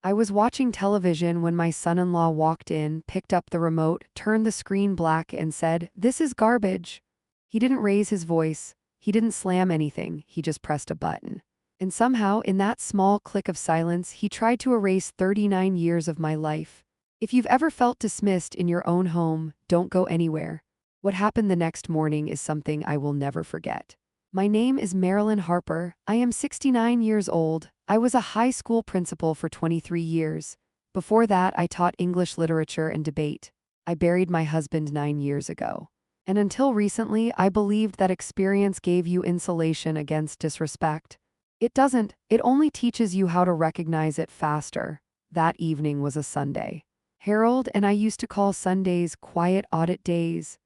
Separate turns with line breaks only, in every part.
I was watching television when my son-in-law walked in, picked up the remote, turned the screen black, and said, "This is garbage." He didn't raise his voice. He didn't slam anything. He just pressed a button. And somehow, in that small click of silence, he tried to erase 39 years of my life. If you've ever felt dismissed in your own home, don't go anywhere. What happened the next morning is something I will never forget. My name is Marilyn Harper. I am 69 years old. I was a high school principal for 23 years. Before that, I taught English literature and debate. I buried my husband 9 years ago. And until recently, I believed that experience gave you insulation against disrespect. It doesn't. It only teaches you how to recognize it faster. That evening was a Sunday. Harold and I used to call Sundays quiet audit days.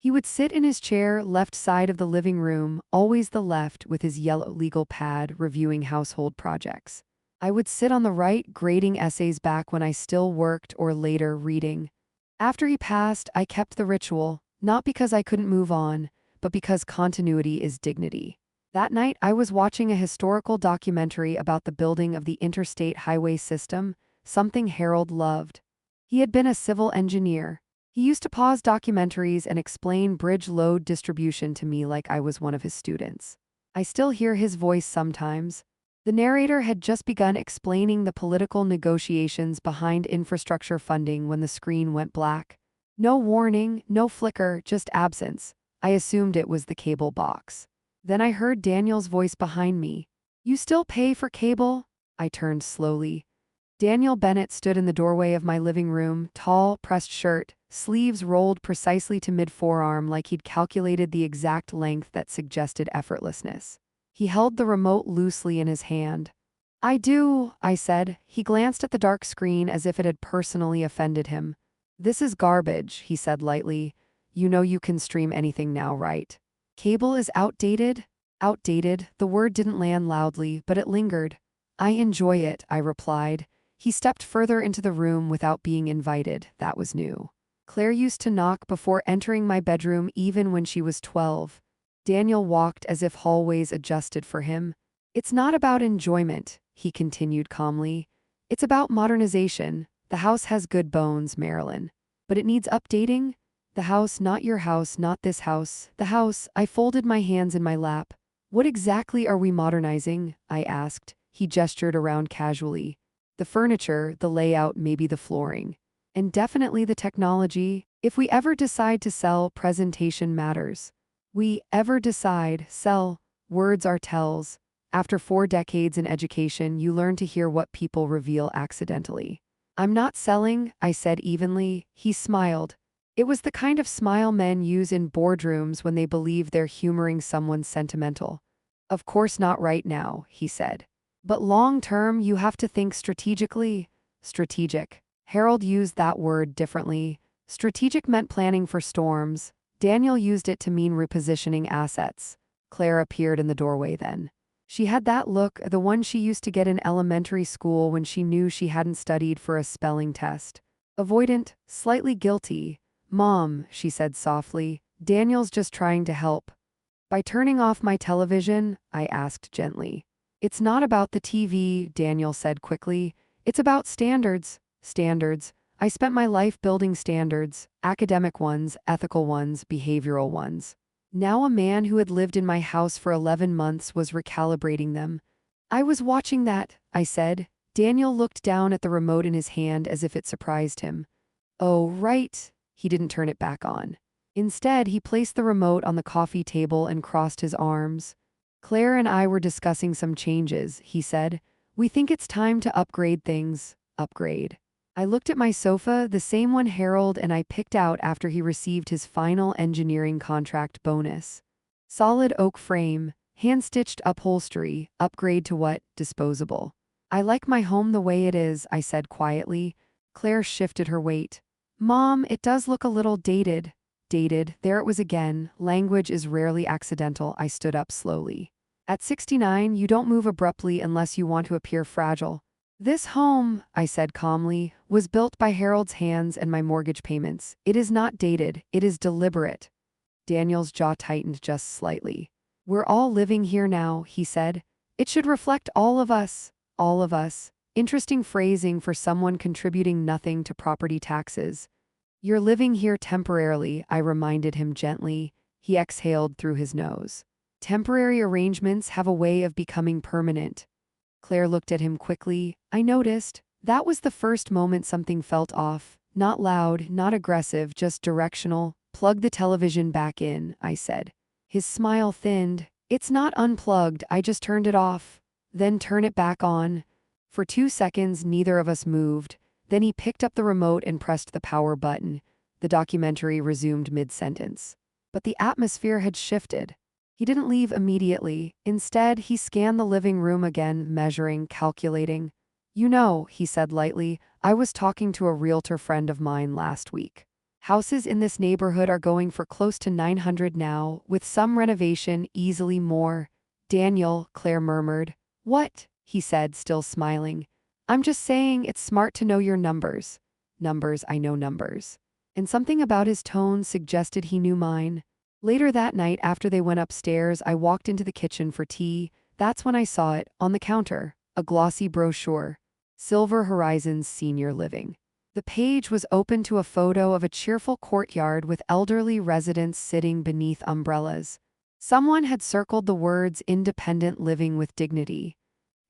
He would sit in his chair, left side of the living room, always the left, with his yellow legal pad, reviewing household projects. I would sit on the right, grading essays back when I still worked, or later, reading. After he passed, I kept the ritual, not because I couldn't move on, but because continuity is dignity. That night, I was watching a historical documentary about the building of the interstate highway system, something Harold loved. He had been a civil engineer. He used to pause documentaries and explain bridge load distribution to me like I was one of his students. I still hear his voice sometimes. The narrator had just begun explaining the political negotiations behind infrastructure funding when the screen went black. No warning, no flicker, just absence. I assumed it was the cable box. Then I heard Daniel's voice behind me. "You still pay for cable?" I turned slowly. Daniel Bennett stood in the doorway of my living room, tall, pressed shirt, sleeves rolled precisely to mid-forearm like he'd calculated the exact length that suggested effortlessness. He held the remote loosely in his hand. "I do," I said. He glanced at the dark screen as if it had personally offended him. "This is garbage," he said lightly. "You know you can stream anything now, right? Cable is outdated?" Outdated. The word didn't land loudly, but it lingered. "I enjoy it," I replied. He stepped further into the room without being invited. That was new. Claire used to knock before entering my bedroom even when she was 12. Daniel walked as if hallways adjusted for him. "It's not about enjoyment," he continued calmly. "It's about modernization. The house has good bones, Marilyn. But it needs updating. The house, not your house, not this house. The house." I folded my hands in my lap. "What exactly are we modernizing?" I asked. He gestured around casually. "The furniture, the layout, maybe the flooring. And definitely the technology. If we ever decide to sell, presentation matters. We ever decide, sell, words are tells. After 4 decades in education, you learn to hear what people reveal accidentally." "I'm not selling," I said evenly. He smiled. It was the kind of smile men use in boardrooms when they believe they're humoring someone sentimental. "Of course not right now," he said. "But long term, you have to think strategically." Strategic. Harold used that word differently. Strategic meant planning for storms. Daniel used it to mean repositioning assets. Claire appeared in the doorway then. She had that look, the one she used to get in elementary school when she knew she hadn't studied for a spelling test. Avoidant, slightly guilty. "Mom," she said softly, "Daniel's just trying to help." "By turning off my television?" I asked gently. "It's not about the TV," Daniel said quickly. "It's about standards." Standards. I spent my life building standards, academic ones, ethical ones, behavioral ones. Now a man who had lived in my house for 11 months was recalibrating them. "I was watching that," I said. Daniel looked down at the remote in his hand as if it surprised him. "Oh, right." He didn't turn it back on. Instead, he placed the remote on the coffee table and crossed his arms. "Claire and I were discussing some changes," he said. "We think it's time to upgrade things." Upgrade. I looked at my sofa, the same one Harold and I picked out after he received his final engineering contract bonus. Solid oak frame, hand-stitched upholstery, upgrade to what? Disposable. "I like my home the way it is," I said quietly. Claire shifted her weight. "Mom, it does look a little dated." Dated, there it was again. Language is rarely accidental. I stood up slowly. "At 69, you don't move abruptly unless you want to appear fragile." "This home," I said calmly, "was built by Harold's hands and my mortgage payments. It is not dated, it is deliberate." Daniel's jaw tightened just slightly. "We're all living here now," he said. "It should reflect all of us. All of us. Interesting phrasing for someone contributing nothing to property taxes. You're living here temporarily, I reminded him gently. He exhaled through his nose. Temporary arrangements have a way of becoming permanent. Claire looked at him quickly. I noticed. That was the first moment something felt off. Not loud, not aggressive, just directional. Plug the television back in, I said. His smile thinned. It's not unplugged, I just turned it off. Then turn it back on. For 2 seconds, neither of us moved. Then he picked up the remote and pressed the power button. The documentary resumed mid-sentence. But the atmosphere had shifted. He didn't leave immediately. Instead, he scanned the living room again, measuring, calculating. You know, he said lightly, I was talking to a realtor friend of mine last week. Houses in this neighborhood are going for close to 900 now, with some renovation, easily more. Daniel, Claire murmured. What? He said, still smiling. I'm just saying it's smart to know your numbers. Numbers, I know numbers. And something about his tone suggested he knew mine. Later that night, after they went upstairs, I walked into the kitchen for tea. That's when I saw it, on the counter, a glossy brochure. Silver Horizons Senior Living. The page was open to a photo of a cheerful courtyard with elderly residents sitting beneath umbrellas. Someone had circled the words independent living with dignity.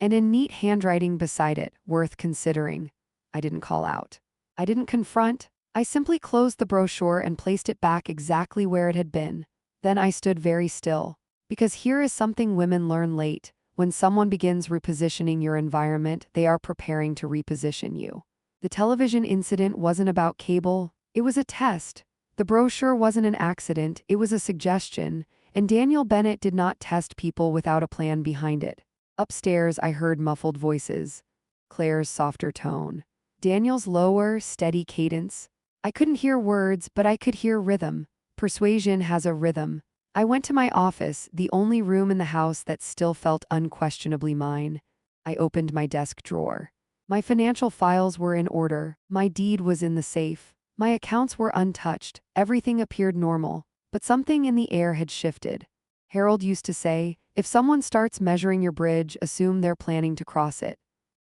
And in neat handwriting beside it, worth considering. I didn't call out. I didn't confront. I simply closed the brochure and placed it back exactly where it had been. Then I stood very still. Because here is something women learn late. When someone begins repositioning your environment, they are preparing to reposition you. The television incident wasn't about cable. It was a test. The brochure wasn't an accident. It was a suggestion. And Daniel Bennett did not test people without a plan behind it. Upstairs, I heard muffled voices. Claire's softer tone. Daniel's lower, steady cadence. I couldn't hear words, but I could hear rhythm. Persuasion has a rhythm. I went to my office, the only room in the house that still felt unquestionably mine. I opened my desk drawer. My financial files were in order. My deed was in the safe. My accounts were untouched. Everything appeared normal. But something in the air had shifted. Harold used to say, if someone starts measuring your bridge, assume they're planning to cross it.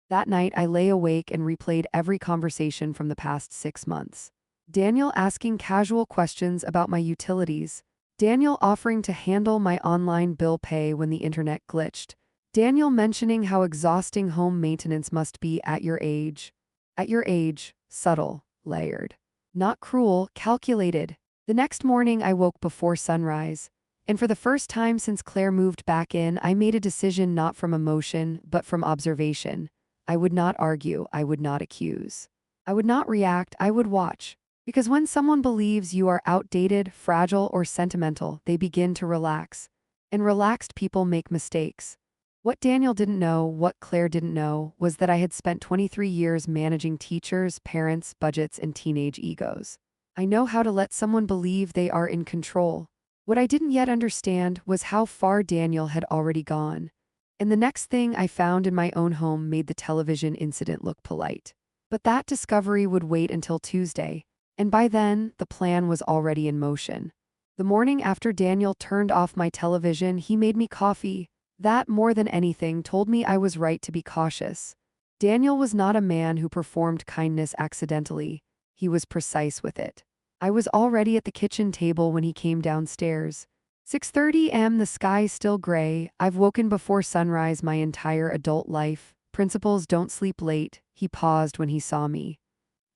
That night, I lay awake and replayed every conversation from the past 6 months. Daniel asking casual questions about my utilities. Daniel offering to handle my online bill pay when the internet glitched. Daniel mentioning how exhausting home maintenance must be at your age. At your age, subtle, layered. Not cruel, calculated. The next morning, I woke before sunrise. And for the first time since Claire moved back in, I made a decision not from emotion, but from observation. I would not argue, I would not accuse. I would not react, I would watch. Because when someone believes you are outdated, fragile, or sentimental, they begin to relax. And relaxed people make mistakes. What Daniel didn't know, what Claire didn't know, was that I had spent 23 years managing teachers, parents, budgets, and teenage egos. I know how to let someone believe they are in control. What I didn't yet understand was how far Daniel had already gone. And the next thing I found in my own home made the television incident look polite. But that discovery would wait until Tuesday. And by then, the plan was already in motion. The morning after Daniel turned off my television, he made me coffee. That, more than anything, told me I was right to be cautious. Daniel was not a man who performed kindness accidentally. He was precise with it. I was already at the kitchen table when he came downstairs. 6:30 am, the sky still gray. I've woken before sunrise my entire adult life. Principals don't sleep late. He paused when he saw me.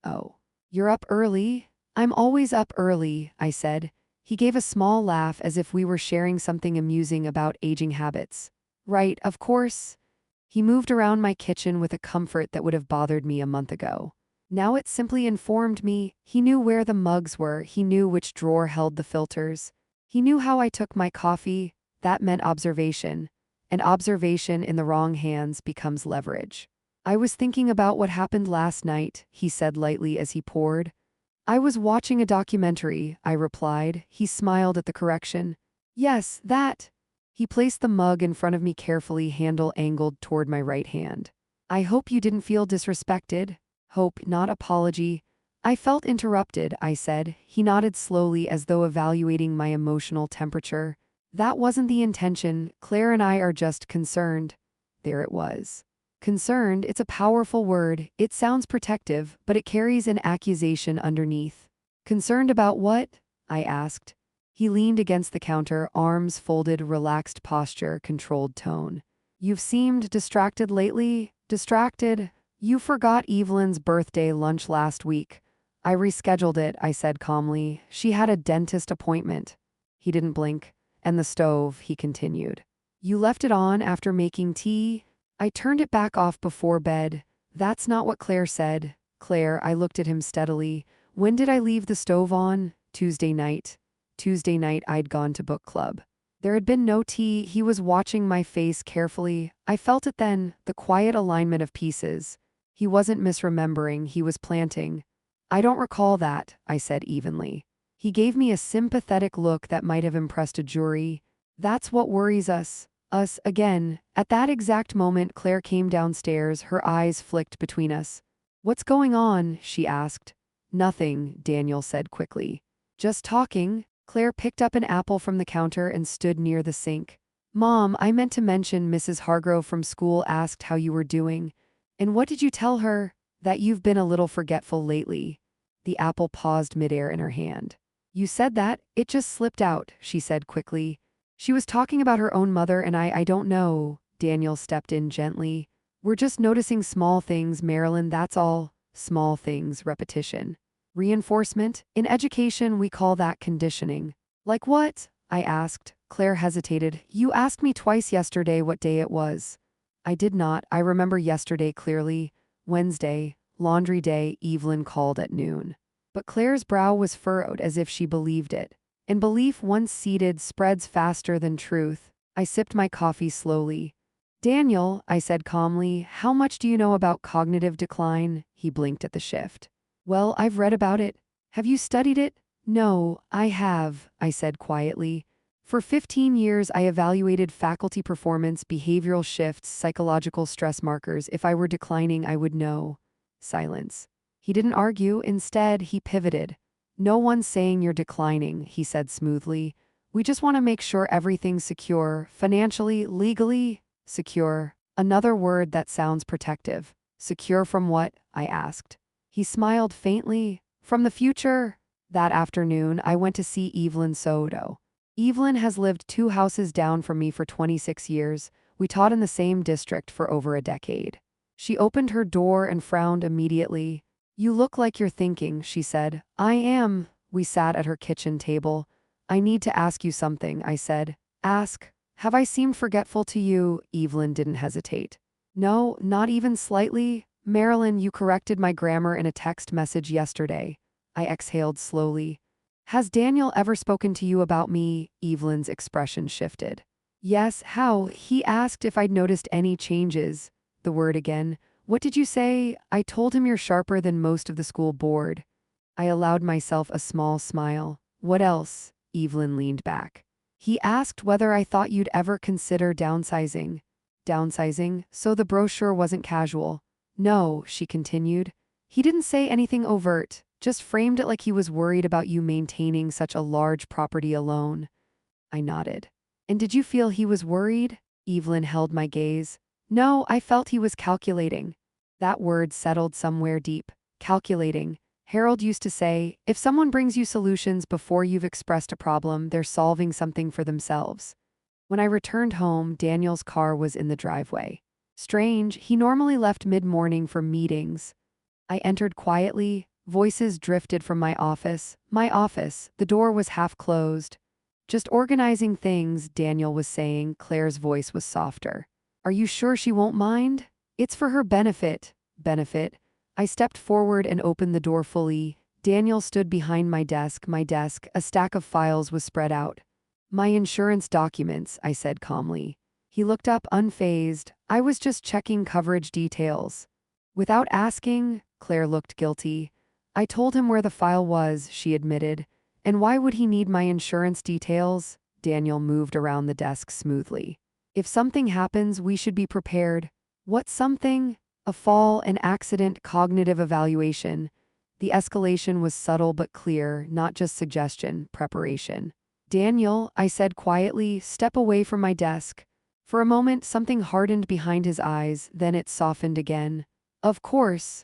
Oh. You're up early? I'm always up early, I said. He gave a small laugh as if we were sharing something amusing about aging habits. Right, of course. He moved around my kitchen with a comfort that would have bothered me a month ago. Now it simply informed me. He knew where the mugs were. He knew which drawer held the filters. He knew how I took my coffee. That meant observation. And observation in the wrong hands becomes leverage. I was thinking about what happened last night, he said lightly as he poured. I was watching a documentary, I replied. He smiled at the correction. Yes, that. He placed the mug in front of me carefully, handle angled toward my right hand. I hope you didn't feel disrespected. Hope, not apology. I felt interrupted, I said. He nodded slowly as though evaluating my emotional temperature. That wasn't the intention. Claire and I are just concerned. There it was. Concerned, it's a powerful word. It sounds protective, but it carries an accusation underneath. Concerned about what? I asked. He leaned against the counter, arms folded, relaxed posture, controlled tone. You've seemed distracted lately. Distracted? You forgot Evelyn's birthday lunch last week. I rescheduled it, I said calmly. She had a dentist appointment. He didn't blink. And the stove, he continued. You left it on after making tea? I turned it back off before bed. That's not what Claire said. Claire, I looked at him steadily. When did I leave the stove on? Tuesday night. Tuesday night I'd gone to book club. There had been no tea. He was watching my face carefully. I felt it then, the quiet alignment of pieces. He wasn't misremembering, he was planting. I don't recall that, I said evenly. He gave me a sympathetic look that might have impressed a jury. That's what worries us. Us again. At that exact moment, Claire came downstairs, her eyes flicked between us. What's going on? She asked. Nothing, Daniel said quickly. Just talking. Claire picked up an apple from the counter and stood near the sink. Mom, I meant to mention Mrs. Hargrove from school asked how you were doing. And what did you tell her? That you've been a little forgetful lately. The apple paused midair in her hand. You said that, it just slipped out, she said quickly. She was talking about her own mother and I don't know. Daniel stepped in gently. We're just noticing small things, Marilyn, that's all. Small things, repetition. Reinforcement? In education, we call that conditioning. Like what? I asked. Claire hesitated. You asked me twice yesterday what day it was. I did not. I remember yesterday clearly. Wednesday, laundry day, Evelyn called at noon. But Claire's brow was furrowed as if she believed it. And belief once seated spreads faster than truth. I sipped my coffee slowly. Daniel, I said calmly, how much do you know about cognitive decline? He blinked at the shift. Well, I've read about it. Have you studied it? No, I have, I said quietly. For 15 years, I evaluated faculty performance, behavioral shifts, psychological stress markers. If I were declining, I would know. Silence. He didn't argue. Instead, he pivoted. No one's saying you're declining, he said smoothly. We just want to make sure everything's secure, financially, legally, secure. Another word that sounds protective. Secure from what? I asked. He smiled faintly. From the future? That afternoon, I went to see Evelyn Soto. Evelyn has lived 2 houses down from me for 26 years. We taught in the same district for over a decade. She opened her door and frowned immediately. You look like you're thinking, she said. I am. We sat at her kitchen table. I need to ask you something, I said. Ask. Have I seemed forgetful to you? Evelyn didn't hesitate. No, not even slightly. Marilyn, you corrected my grammar in a text message yesterday. I exhaled slowly. Has Daniel ever spoken to you about me? Evelyn's expression shifted. Yes, how? He asked if I'd noticed any changes. The word again. What did you say? I told him you're sharper than most of the school board. I allowed myself a small smile. What else? Evelyn leaned back. He asked whether I thought you'd ever consider downsizing. Downsizing? So the brochure wasn't casual. No, she continued. He didn't say anything overt, just framed it like he was worried about you maintaining such a large property alone. I nodded. And did you feel he was worried? Evelyn held my gaze. No, I felt he was calculating. That word settled somewhere deep. Calculating. Harold used to say, if someone brings you solutions before you've expressed a problem, they're solving something for themselves. When I returned home, Daniel's car was in the driveway. Strange, he normally left mid-morning for meetings. I entered quietly. Voices drifted from my office. The door was half closed. Just organizing things, Daniel was saying. Claire's voice was softer. Are you sure she won't mind? It's for her benefit. Benefit. I stepped forward and opened the door fully. Daniel stood behind my desk. A stack of files was spread out. My insurance documents, I said calmly. He looked up unfazed. I was just checking coverage details. Without asking, Claire looked guilty. I told him where the file was, she admitted. And why would he need my insurance details? Daniel moved around the desk smoothly. If something happens, we should be prepared. What something? A fall, an accident, cognitive evaluation. The escalation was subtle but clear, not just suggestion, preparation. Daniel, I said quietly, step away from my desk. For a moment, something hardened behind his eyes, then it softened again. Of course.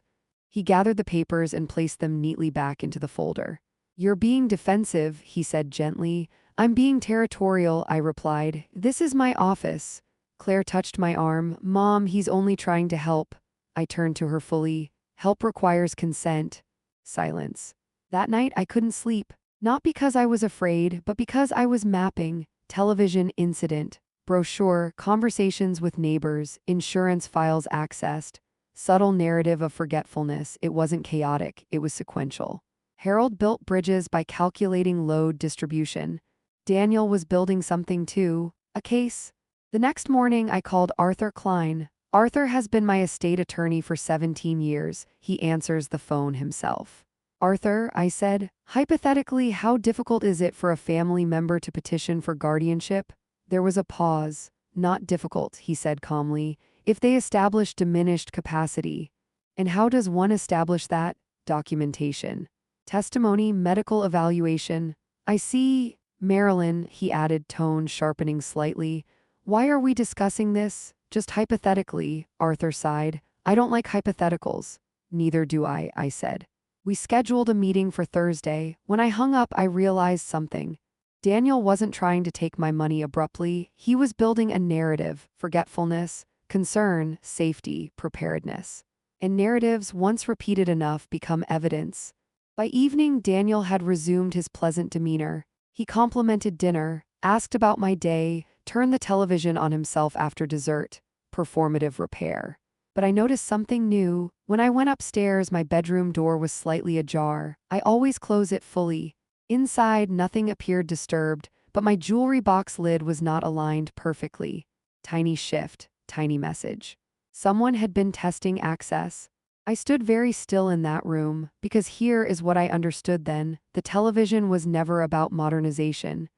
He gathered the papers and placed them neatly back into the folder. You're being defensive, he said gently. I'm being territorial, I replied. This is my office. Claire touched my arm. Mom, he's only trying to help. I turned to her fully. Help requires consent. Silence. That night I couldn't sleep. Not because I was afraid, but because I was mapping. Television incident. Brochure, conversations with neighbors, insurance files accessed. Subtle narrative of forgetfulness. It wasn't chaotic, it was sequential. Harold built bridges by calculating load distribution. Daniel was building something too, a case. The next morning I called Arthur Klein. Arthur has been my estate attorney for 17 years. He answers the phone himself. Arthur, I said, hypothetically, how difficult is it for a family member to petition for guardianship? There was a pause. Not difficult, he said calmly, if they establish diminished capacity. And how does one establish that? Documentation. Testimony, medical evaluation. I see. Marilyn, he added, tone sharpening slightly. Why are we discussing this? Just hypothetically, Arthur sighed. I don't like hypotheticals. Neither do I said. We scheduled a meeting for Thursday. When I hung up, I realized something. Daniel wasn't trying to take my money abruptly. He was building a narrative, forgetfulness, concern, safety, preparedness. And narratives, once repeated enough, become evidence. By evening, Daniel had resumed his pleasant demeanor. He complimented dinner, asked about my day, turned the television on himself after dessert. Performative repair. But I noticed something new. When I went upstairs, my bedroom door was slightly ajar. I always close it fully. Inside, nothing appeared disturbed, but my jewelry box lid was not aligned perfectly. Tiny shift, tiny message. Someone had been testing access. I stood very still in that room, because here is what I understood then. The television was never about modernization.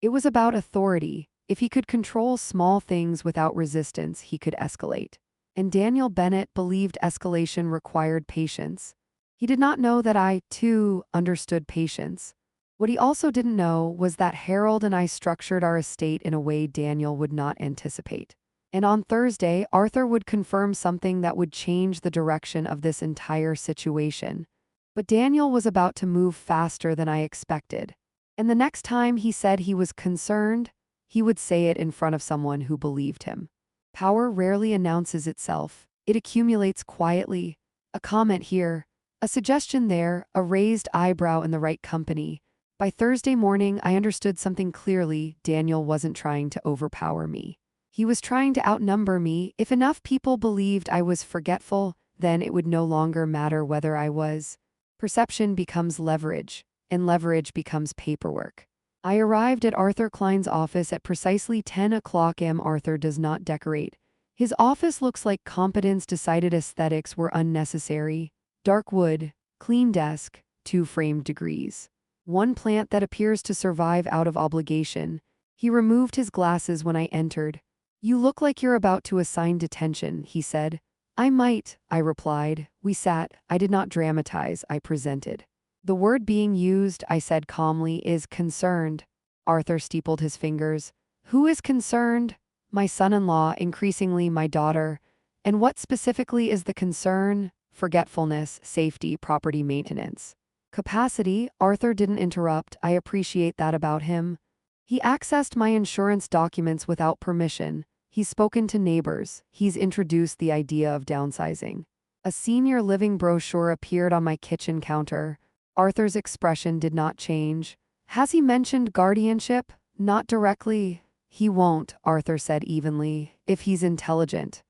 It was about authority. If he could control small things without resistance, he could escalate. And Daniel Bennett believed escalation required patience. He did not know that I, too, understood patience. What he also didn't know was that Harold and I structured our estate in a way Daniel would not anticipate. And on Thursday, Arthur would confirm something that would change the direction of this entire situation. But Daniel was about to move faster than I expected. And the next time he said he was concerned, he would say it in front of someone who believed him. Power rarely announces itself. It accumulates quietly. A comment here, a suggestion there, a raised eyebrow in the right company. By Thursday morning, I understood something clearly. Daniel wasn't trying to overpower me. He was trying to outnumber me. If enough people believed I was forgetful, then it would no longer matter whether I was. Perception becomes leverage, and leverage becomes paperwork. I arrived at Arthur Klein's office at precisely 10 o'clock am. Arthur does not decorate. His office looks like competence decided aesthetics were unnecessary. Dark wood, clean desk, 2 framed degrees. One plant that appears to survive out of obligation. He removed his glasses when I entered. You look like you're about to assign detention, he said. I might, I replied. We sat. I did not dramatize, I presented. The word being used, I said calmly, is concerned. Arthur steepled his fingers. Who is concerned? My son-in-law, increasingly my daughter. And what specifically is the concern? Forgetfulness, safety, property maintenance. Capacity, Arthur didn't interrupt. I appreciate that about him. He accessed my insurance documents without permission. He's spoken to neighbors. He's introduced the idea of downsizing. A senior living brochure appeared on my kitchen counter. Arthur's expression did not change. Has he mentioned guardianship? Not directly. He won't, Arthur said evenly, if he's intelligent.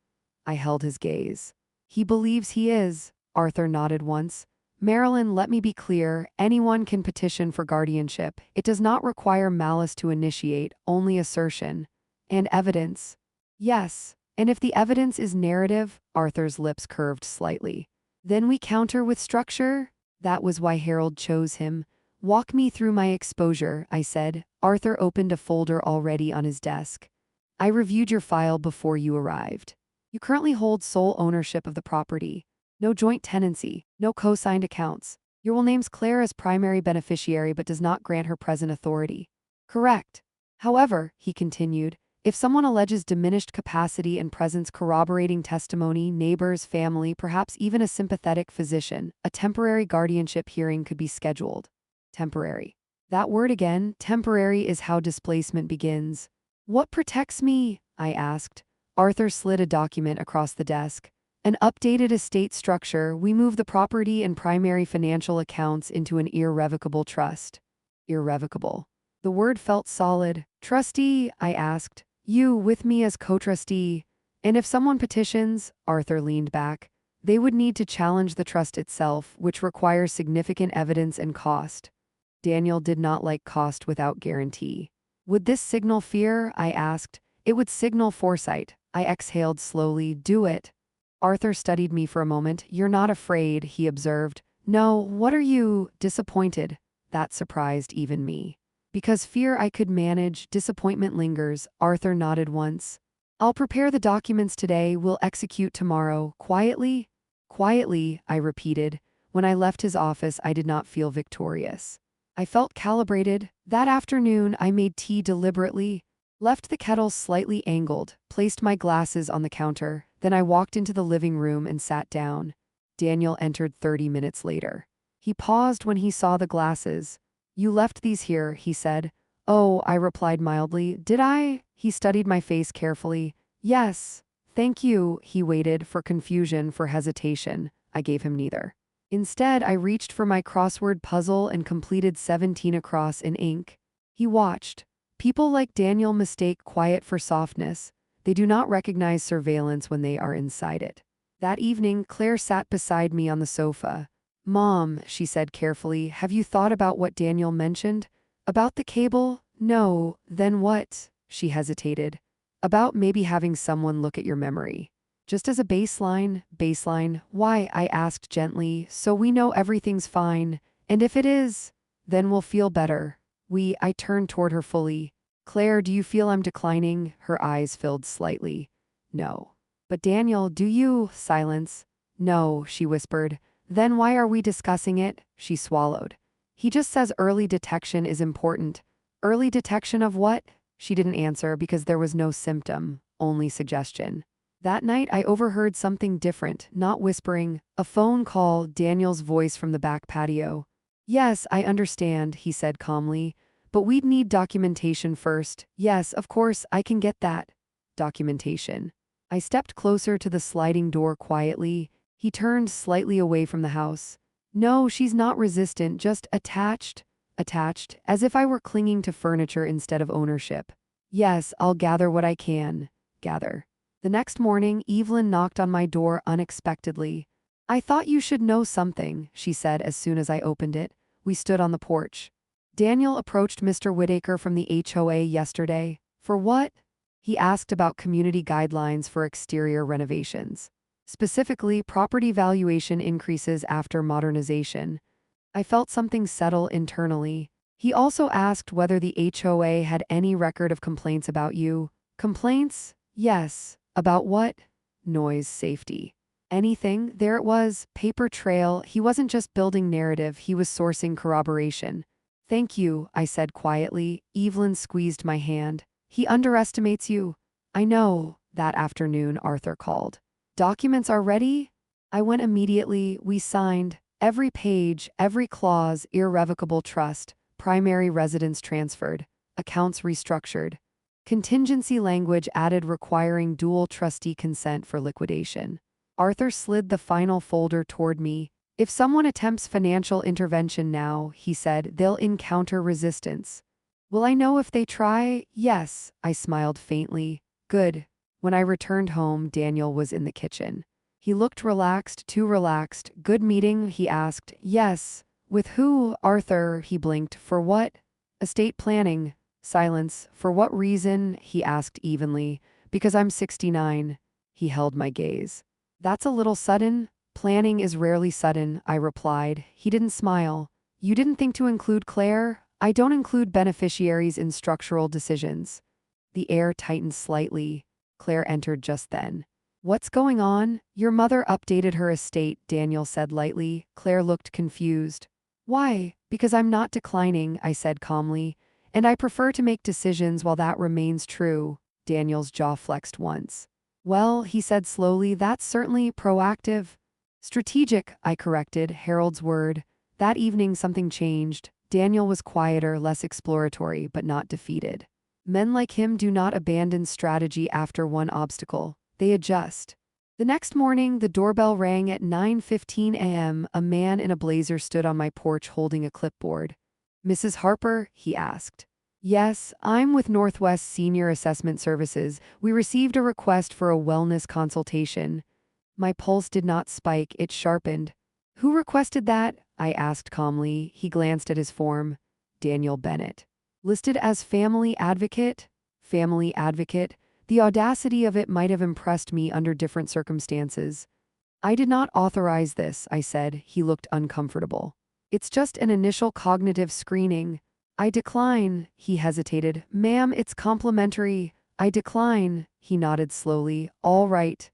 I held his gaze. He believes he is. Arthur nodded once. Marilyn, let me be clear. Anyone can petition for guardianship. It does not require malice to initiate, only assertion. And evidence. Yes, and if the evidence is narrative, Arthur's lips curved slightly. Then we counter with structure? That was why Harold chose him. Walk me through my exposure, I said. Arthur opened a folder already on his desk. I reviewed your file before you arrived. You currently hold sole ownership of the property. No joint tenancy, no co-signed accounts. Your will names Claire as primary beneficiary but does not grant her present authority. Correct. However, he continued, If someone alleges diminished capacity and presence corroborating testimony, neighbors, family, perhaps even a sympathetic physician, a temporary guardianship hearing could be scheduled. Temporary. That word again, temporary, is how displacement begins. What protects me? I asked. Arthur slid a document across the desk. An updated estate structure. We move the property and primary financial accounts into an irrevocable trust. Irrevocable. The word felt solid. Trustee? I asked. You with me as co-trustee. And if someone petitions, Arthur leaned back, they would need to challenge the trust itself, which requires significant evidence and cost. Daniel did not like cost without guarantee. Would this signal fear? I asked. It would signal foresight. I exhaled slowly. Do it. Arthur studied me for a moment. You're not afraid, he observed. No, what are you? Disappointed. That surprised even me. Because fear I could manage, disappointment lingers. Arthur nodded once. I'll prepare the documents today, we'll execute tomorrow. Quietly? Quietly, I repeated. When I left his office, I did not feel victorious. I felt calibrated. That afternoon, I made tea deliberately, left the kettle slightly angled, placed my glasses on the counter, then I walked into the living room and sat down. Daniel entered 30 minutes later. He paused when he saw the glasses. You left these here, he said. Oh, I replied mildly. Did I? He studied my face carefully. Yes. Thank you. He waited for confusion, for hesitation. I gave him neither. Instead, I reached for my crossword puzzle and completed 17 across in ink. He watched. People like Daniel mistake quiet for softness. They do not recognize surveillance when they are inside it. That evening, Claire sat beside me on the sofa. Mom, she said carefully, have you thought about what Daniel mentioned? About the cable? No. Then what? She hesitated. About maybe having someone look at your memory. Just as a baseline? Baseline? Why? I asked gently, so we know everything's fine. And if it is, then we'll feel better. I turned toward her fully. Claire, do you feel I'm declining? Her eyes filled slightly. No. But Daniel, do you? Silence. No, she whispered. Then why are we discussing it? She swallowed. He just says early detection is important. Early detection of what? She didn't answer because there was no symptom, only suggestion. That night I overheard something different, not whispering, a phone call, Daniel's voice from the back patio. Yes, I understand, he said calmly, but we'd need documentation first. Yes, of course, I can get that. Documentation. I stepped closer to the sliding door quietly. He turned slightly away from the house. No, she's not resistant, just attached. Attached, as if I were clinging to furniture instead of ownership. Yes, I'll gather what I can. Gather. The next morning, Evelyn knocked on my door unexpectedly. I thought you should know something, she said as soon as I opened it. We stood on the porch. Daniel approached Mr. Whitaker from the HOA yesterday. For what? He asked about community guidelines for exterior renovations. Specifically, property valuation increases after modernization. I felt something settle internally. He also asked whether the HOA had any record of complaints about you. Complaints? Yes. About what? Noise, safety. Anything? There it was, paper trail. He wasn't just building narrative, he was sourcing corroboration. Thank you, I said quietly. Evelyn squeezed my hand. He underestimates you. I know. That afternoon, Arthur called. Documents are ready? I went immediately. We signed. Every page, every clause, irrevocable trust, primary residence transferred, accounts restructured. Contingency language added requiring dual trustee consent for liquidation. Arthur slid the final folder toward me. If someone attempts financial intervention now, he said, they'll encounter resistance. Will I know if they try? Yes, I smiled faintly. Good. When I returned home, Daniel was in the kitchen. He looked relaxed, too relaxed. Good meeting, he asked. Yes. With who? Arthur, he blinked. For what? Estate planning. Silence. For what reason? He asked evenly. Because I'm 69. He held my gaze. That's a little sudden. Planning is rarely sudden, I replied. He didn't smile. You didn't think to include Claire? I don't include beneficiaries in structural decisions. The air tightened slightly. Claire entered just then. What's going on? Your mother updated her estate, Daniel said lightly. Claire looked confused. Why? Because I'm not declining, I said calmly. And I prefer to make decisions while that remains true. Daniel's jaw flexed once. Well, he said slowly, that's certainly proactive. Strategic, I corrected, Harold's word. That evening something changed. Daniel was quieter, less exploratory, but not defeated. Men like him do not abandon strategy after one obstacle. They adjust. The next morning, the doorbell rang at 9:15 a.m. A man in a blazer stood on my porch holding a clipboard. Mrs. Harper? He asked. Yes, I'm with Northwest Senior Assessment Services. We received a request for a wellness consultation. My pulse did not spike, it sharpened. Who requested that? I asked calmly. He glanced at his form. Daniel Bennett. Listed as family advocate? Family advocate. The audacity of it might have impressed me under different circumstances. I did not authorize this, I said. He looked uncomfortable. It's just an initial cognitive screening. I decline, he hesitated. Ma'am, it's complimentary. I decline, he nodded slowly. All right.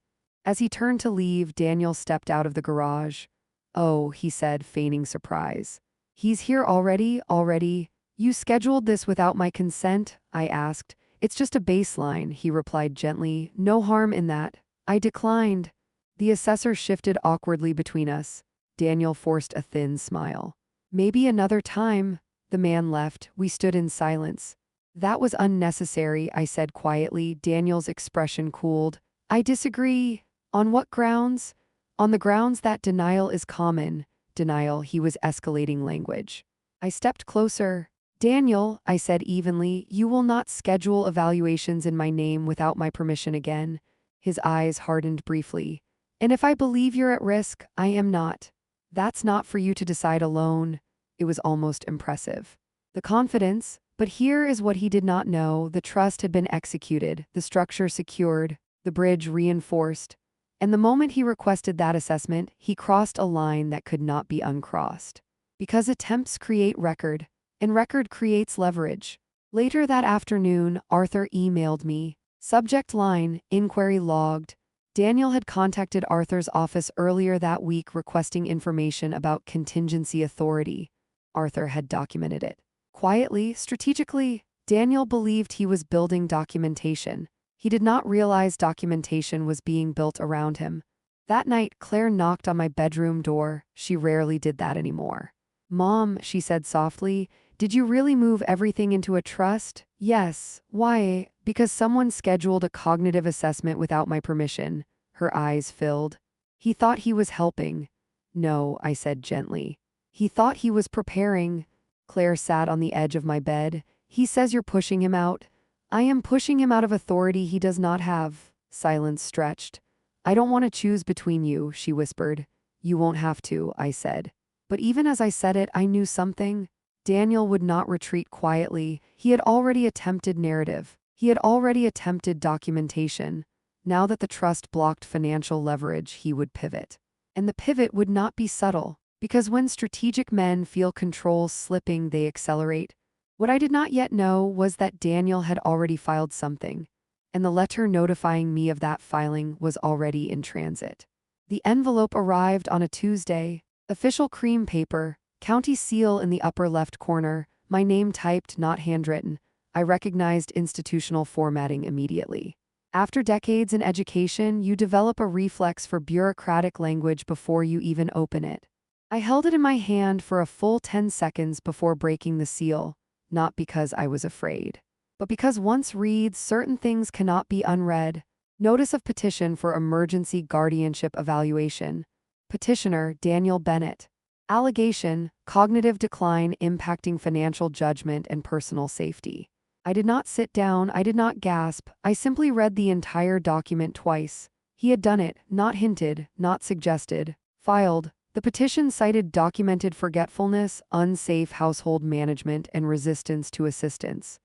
As he turned to leave, Daniel stepped out of the garage. Oh, he said, feigning surprise. He's here already? You scheduled this without my consent? I asked. It's just a baseline, he replied gently. No harm in that. I declined. The assessor shifted awkwardly between us. Daniel forced a thin smile. Maybe another time. The man left. We stood in silence. That was unnecessary, I said quietly. Daniel's expression cooled. I disagree. On what grounds? On the grounds that denial is common. Denial, he was escalating language. I stepped closer. Daniel, I said evenly, you will not schedule evaluations in my name without my permission again. His eyes hardened briefly. And if I believe you're at risk, I am not. That's not for you to decide alone. It was almost impressive. The confidence, but here is what he did not know. The trust had been executed, the structure secured, the bridge reinforced. And the moment he requested that assessment, he crossed a line that could not be uncrossed. Because attempts create record, and record creates leverage. Later that afternoon, Arthur emailed me. Subject line, inquiry logged. Daniel had contacted Arthur's office earlier that week requesting information about contingency authority. Arthur had documented it. Quietly, strategically, Daniel believed he was building documentation. He did not realize documentation was being built around him. That night, Claire knocked on my bedroom door. She rarely did that anymore. Mom, she said softly, did you really move everything into a trust? Yes. Why? Because someone scheduled a cognitive assessment without my permission. Her eyes filled. He thought he was helping. No, I said gently. He thought he was preparing. Claire sat on the edge of my bed. He says you're pushing him out. I am pushing him out of authority he does not have. Silence stretched. I don't want to choose between you, she whispered. You won't have to, I said. But even as I said it, I knew something. Daniel would not retreat quietly. He had already attempted narrative. He had already attempted documentation. Now that the trust blocked financial leverage, he would pivot. And the pivot would not be subtle, because when strategic men feel control slipping, they accelerate. What I did not yet know was that Daniel had already filed something, and the letter notifying me of that filing was already in transit. The envelope arrived on a Tuesday. Official cream paper, county seal in the upper left corner, my name typed, not handwritten. I recognized institutional formatting immediately. After decades in education, you develop a reflex for bureaucratic language before you even open it. I held it in my hand for a full 10 seconds before breaking the seal, not because I was afraid, but because once read, certain things cannot be unread. Notice of petition for emergency guardianship evaluation. Petitioner, Daniel Bennett. Allegation, cognitive decline impacting financial judgment and personal safety. I did not sit down, I did not gasp, I simply read the entire document twice. He had done it, not hinted, not suggested. Filed. The petition cited documented forgetfulness, unsafe household management, and resistance to assistance.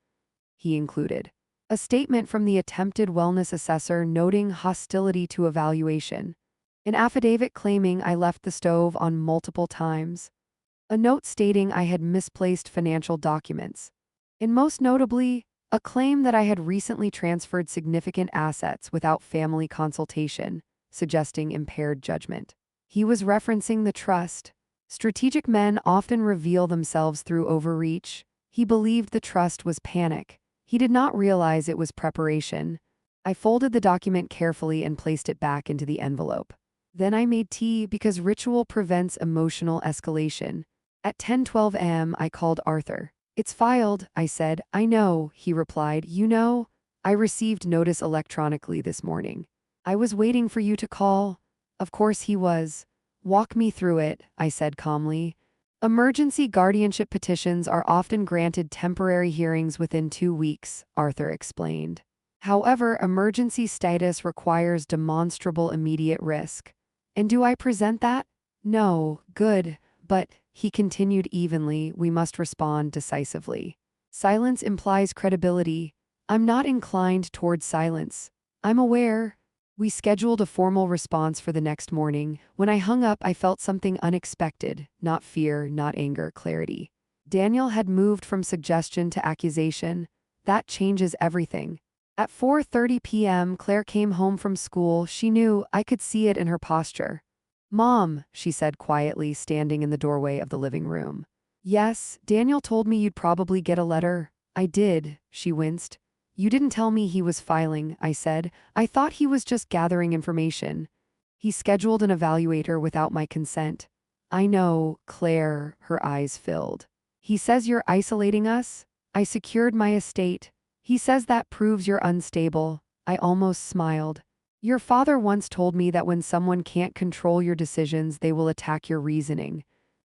He included a statement from the attempted wellness assessor noting hostility to evaluation. An affidavit claiming I left the stove on multiple times. A note stating I had misplaced financial documents. And most notably, a claim that I had recently transferred significant assets without family consultation, suggesting impaired judgment. He was referencing the trust. Strategic men often reveal themselves through overreach. He believed the trust was panic. He did not realize it was preparation. I folded the document carefully and placed it back into the envelope. Then I made tea because ritual prevents emotional escalation. At 10:12 a.m., I called Arthur. "It's filed," I said. "I know," he replied. "You know, I received notice electronically this morning. I was waiting for you to call." Of course he was. "Walk me through it," I said calmly. "Emergency guardianship petitions are often granted temporary hearings within 2 weeks," Arthur explained. "However, emergency status requires demonstrable immediate risk. And do I present that?" "No." "Good. But," he continued evenly, "we must respond decisively. Silence implies credibility. I'm not inclined toward silence. I'm aware." We scheduled a formal response for the next morning. When I hung up, I felt something unexpected. Not fear, not anger, clarity. Daniel had moved from suggestion to accusation. That changes everything. At 4:30 p.m., Claire came home from school. She knew. I could see it in her posture. "Mom," she said quietly, standing in the doorway of the living room. "Yes, Daniel told me you'd probably get a letter." "I did," she winced. "You didn't tell me he was filing," I said. "I thought he was just gathering information." "He scheduled an evaluator without my consent." "I know, Claire," her eyes filled. "He says you're isolating us?" "I secured my estate." "He says that proves you're unstable." I almost smiled. "Your father once told me that when someone can't control your decisions, they will attack your reasoning."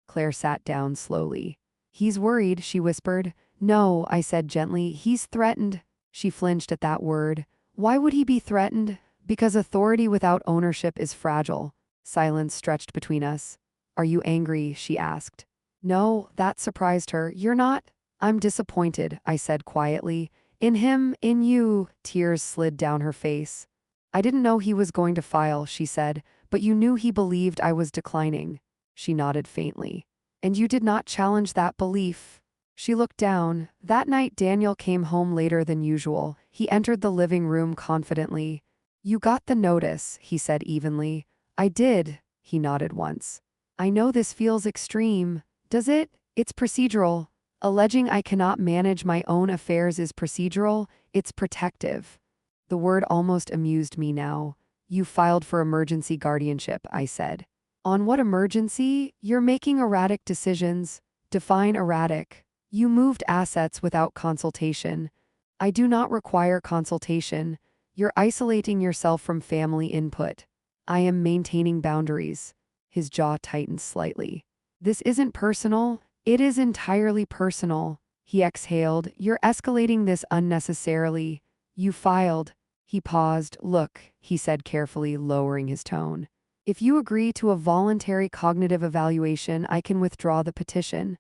Claire sat down slowly. "He's worried," she whispered. "No," I said gently. "He's threatened." She flinched at that word. "Why would he be threatened?" "Because authority without ownership is fragile." Silence stretched between us. "Are you angry?" she asked. No, that surprised her. "You're not?" "I'm disappointed," I said quietly. "In him, in you." Tears slid down her face. "I didn't know he was going to file," she said, "but you knew he believed I was declining." She nodded faintly. "And you did not challenge that belief." She looked down. That night Daniel came home later than usual. He entered the living room confidently. "You got the notice," he said evenly. "I did," he nodded once. "I know this feels extreme." "Does it?" "It's procedural. Alleging I cannot manage my own affairs is procedural. It's protective." The word almost amused me now. "You filed for emergency guardianship," I said. "On what emergency? You're making erratic decisions." "Define erratic." "You moved assets without consultation." "I do not require consultation." "You're isolating yourself from family input." "I am maintaining boundaries." His jaw tightened slightly. "This isn't personal." "It is entirely personal." He exhaled. "You're escalating this unnecessarily." "You filed." He paused. "Look," he said carefully, lowering his tone. "If you agree to a voluntary cognitive evaluation, I can withdraw the petition."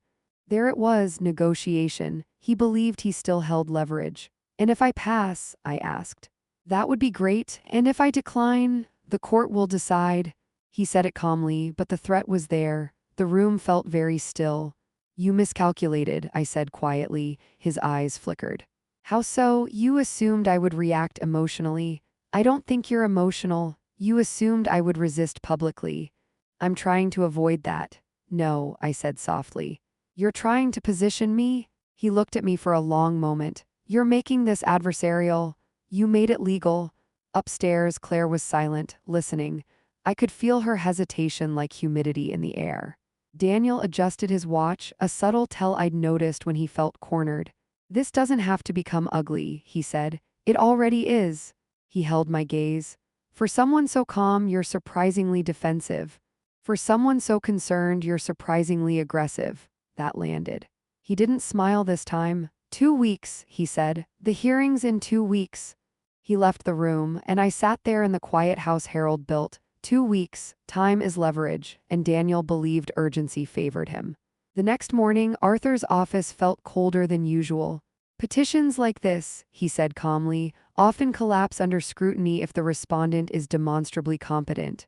There it was, negotiation. He believed he still held leverage. "And if I pass?" I asked. "That would be great. And if I decline?" "The court will decide." He said it calmly, but the threat was there. The room felt very still. "You miscalculated," I said quietly. His eyes flickered. "How so?" "You assumed I would react emotionally." "I don't think you're emotional." "You assumed I would resist publicly." "I'm trying to avoid that." "No," I said softly. "You're trying to position me?" He looked at me for a long moment. "You're making this adversarial." "You made it legal." Upstairs, Claire was silent, listening. I could feel her hesitation like humidity in the air. Daniel adjusted his watch, a subtle tell I'd noticed when he felt cornered. "This doesn't have to become ugly," he said. "It already is." He held my gaze. "For someone so calm, you're surprisingly defensive. For someone so concerned, you're surprisingly aggressive." That landed. He didn't smile this time. 2 weeks, he said. "The hearing's in 2 weeks." He left the room, and I sat there in the quiet house Harold built. 2 weeks, time is leverage, and Daniel believed urgency favored him. The next morning, Arthur's office felt colder than usual. "Petitions like this," he said calmly, "often collapse under scrutiny if the respondent is demonstrably competent."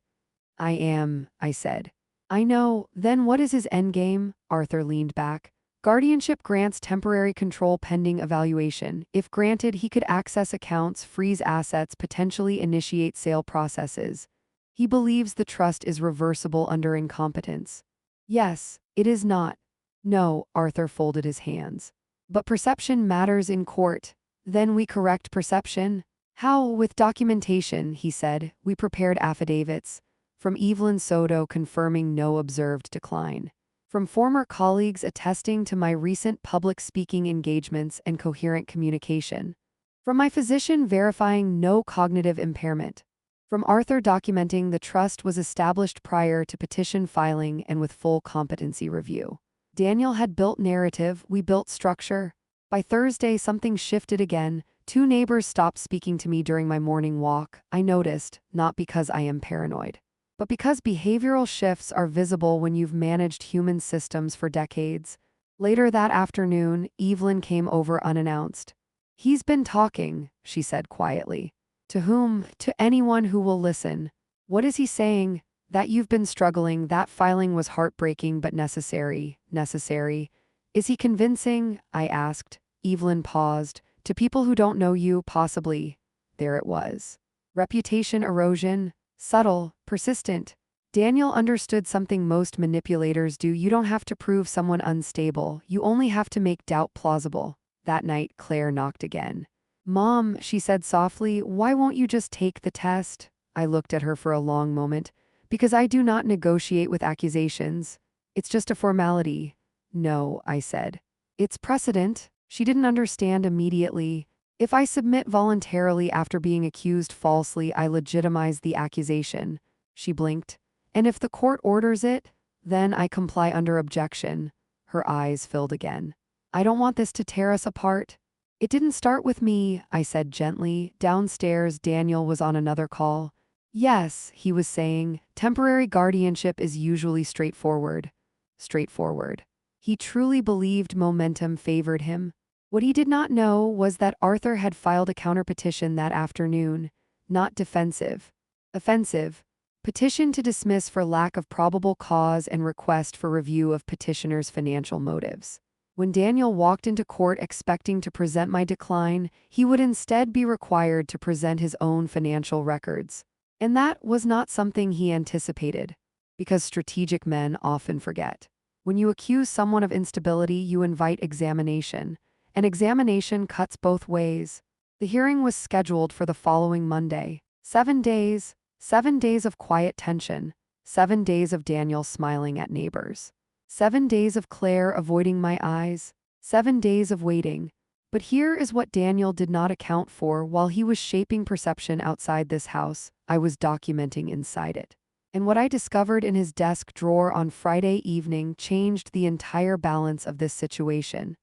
"I am," I said. "I know. Then what is his endgame?" Arthur leaned back. "Guardianship grants temporary control pending evaluation. If granted, he could access accounts, freeze assets, potentially initiate sale processes. He believes the trust is reversible under incompetence." "Yes, it is not." "No," Arthur folded his hands. "But perception matters in court." Then we correct perception. How? With documentation, he said. We prepared affidavits. From Evelyn Soto confirming no observed decline. From former colleagues attesting to my recent public speaking engagements and coherent communication. From my physician verifying no cognitive impairment. From Arthur documenting the trust was established prior to petition filing and with full competency review. Daniel had built narrative, we built structure. By Thursday, something shifted again. 2 neighbors stopped speaking to me during my morning walk. I noticed, not because I am paranoid, but because behavioral shifts are visible when you've managed human systems for decades. Later that afternoon, Evelyn came over unannounced. "He's been talking," she said quietly. "To whom?" "To anyone who will listen." "What is he saying?" "That you've been struggling, that filing was heartbreaking but necessary. Necessary." "Is he convincing?" I asked. Evelyn paused. "To people who don't know you, possibly." There it was. Reputation erosion. Subtle, persistent. Daniel understood something most manipulators do. You don't have to prove someone unstable. You only have to make doubt plausible. That night, Claire knocked again. "Mom," she said softly, "why won't you just take the test?" I looked at her for a long moment. "Because I do not negotiate with accusations. It's just a formality." "No," I said. "It's precedent." She didn't understand immediately. "If I submit voluntarily after being accused falsely, I legitimize the accusation." She blinked. "And if the court orders it, then I comply under objection." Her eyes filled again. "I don't want this to tear us apart." "It didn't start with me," I said gently. Downstairs, Daniel was on another call. "Yes," he was saying, "temporary guardianship is usually straightforward." Straightforward. He truly believed momentum favored him. What he did not know was that Arthur had filed a counterpetition that afternoon. Not defensive. Offensive. Petition to dismiss for lack of probable cause and request for review of petitioner's financial motives. When Daniel walked into court expecting to present my decline, he would instead be required to present his own financial records. And that was not something he anticipated. Because strategic men often forget. When you accuse someone of instability, you invite examination. And examination cuts both ways. The hearing was scheduled for the following Monday. 7 days. 7 days of quiet tension. 7 days of Daniel smiling at neighbors. 7 days of Claire avoiding my eyes. 7 days of waiting. But here is what Daniel did not account for. While he was shaping perception outside this house, I was documenting inside it. And what I discovered in his desk drawer on Friday evening changed the entire balance of this situation.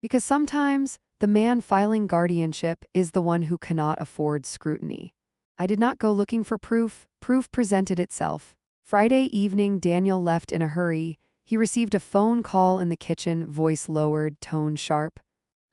Because sometimes, the man filing guardianship is the one who cannot afford scrutiny. I did not go looking for proof. Proof presented itself. Friday evening, Daniel left in a hurry. He received a phone call in the kitchen, voice lowered, tone sharp.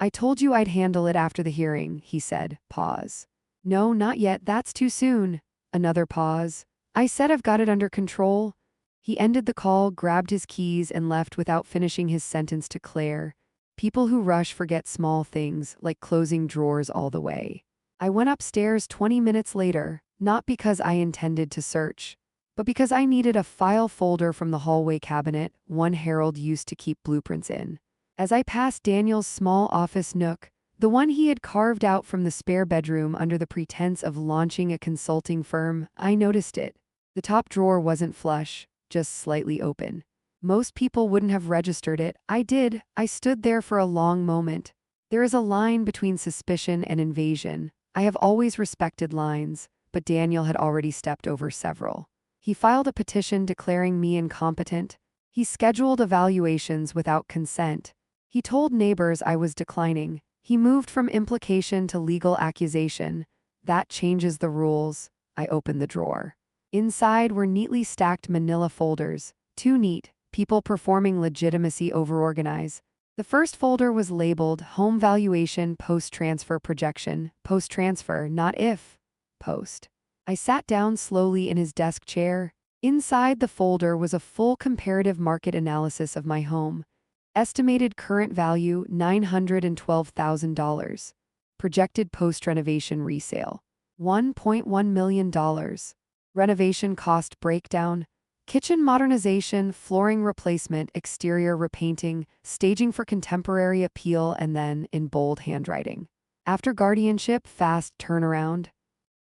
"I told you I'd handle it after the hearing," he said. Pause. "No, not yet, that's too soon." Another pause. "I said I've got it under control." He ended the call, grabbed his keys, and left without finishing his sentence to Claire. People who rush forget small things, like closing drawers all the way. I went upstairs 20 minutes later, not because I intended to search, but because I needed a file folder from the hallway cabinet, one Harold used to keep blueprints in. As I passed Daniel's small office nook, the one he had carved out from the spare bedroom under the pretense of launching a consulting firm, I noticed it. The top drawer wasn't flush, just slightly open. Most people wouldn't have registered it. I did. I stood there for a long moment. There is a line between suspicion and invasion. I have always respected lines, but Daniel had already stepped over several. He filed a petition declaring me incompetent. He scheduled evaluations without consent. He told neighbors I was declining. He moved from implication to legal accusation. That changes the rules. I opened the drawer. Inside were neatly stacked manila folders. Too neat. People performing legitimacy overorganize. The first folder was labeled Home Valuation Post-Transfer Projection. Post-transfer, not if. Post. I sat down slowly in his desk chair. Inside the folder was a full comparative market analysis of my home. Estimated current value $912,000. Projected post-renovation resale $1.1 million. Renovation cost breakdown. Kitchen modernization, flooring replacement, exterior repainting, staging for contemporary appeal, and then, in bold handwriting, After guardianship, fast turnaround.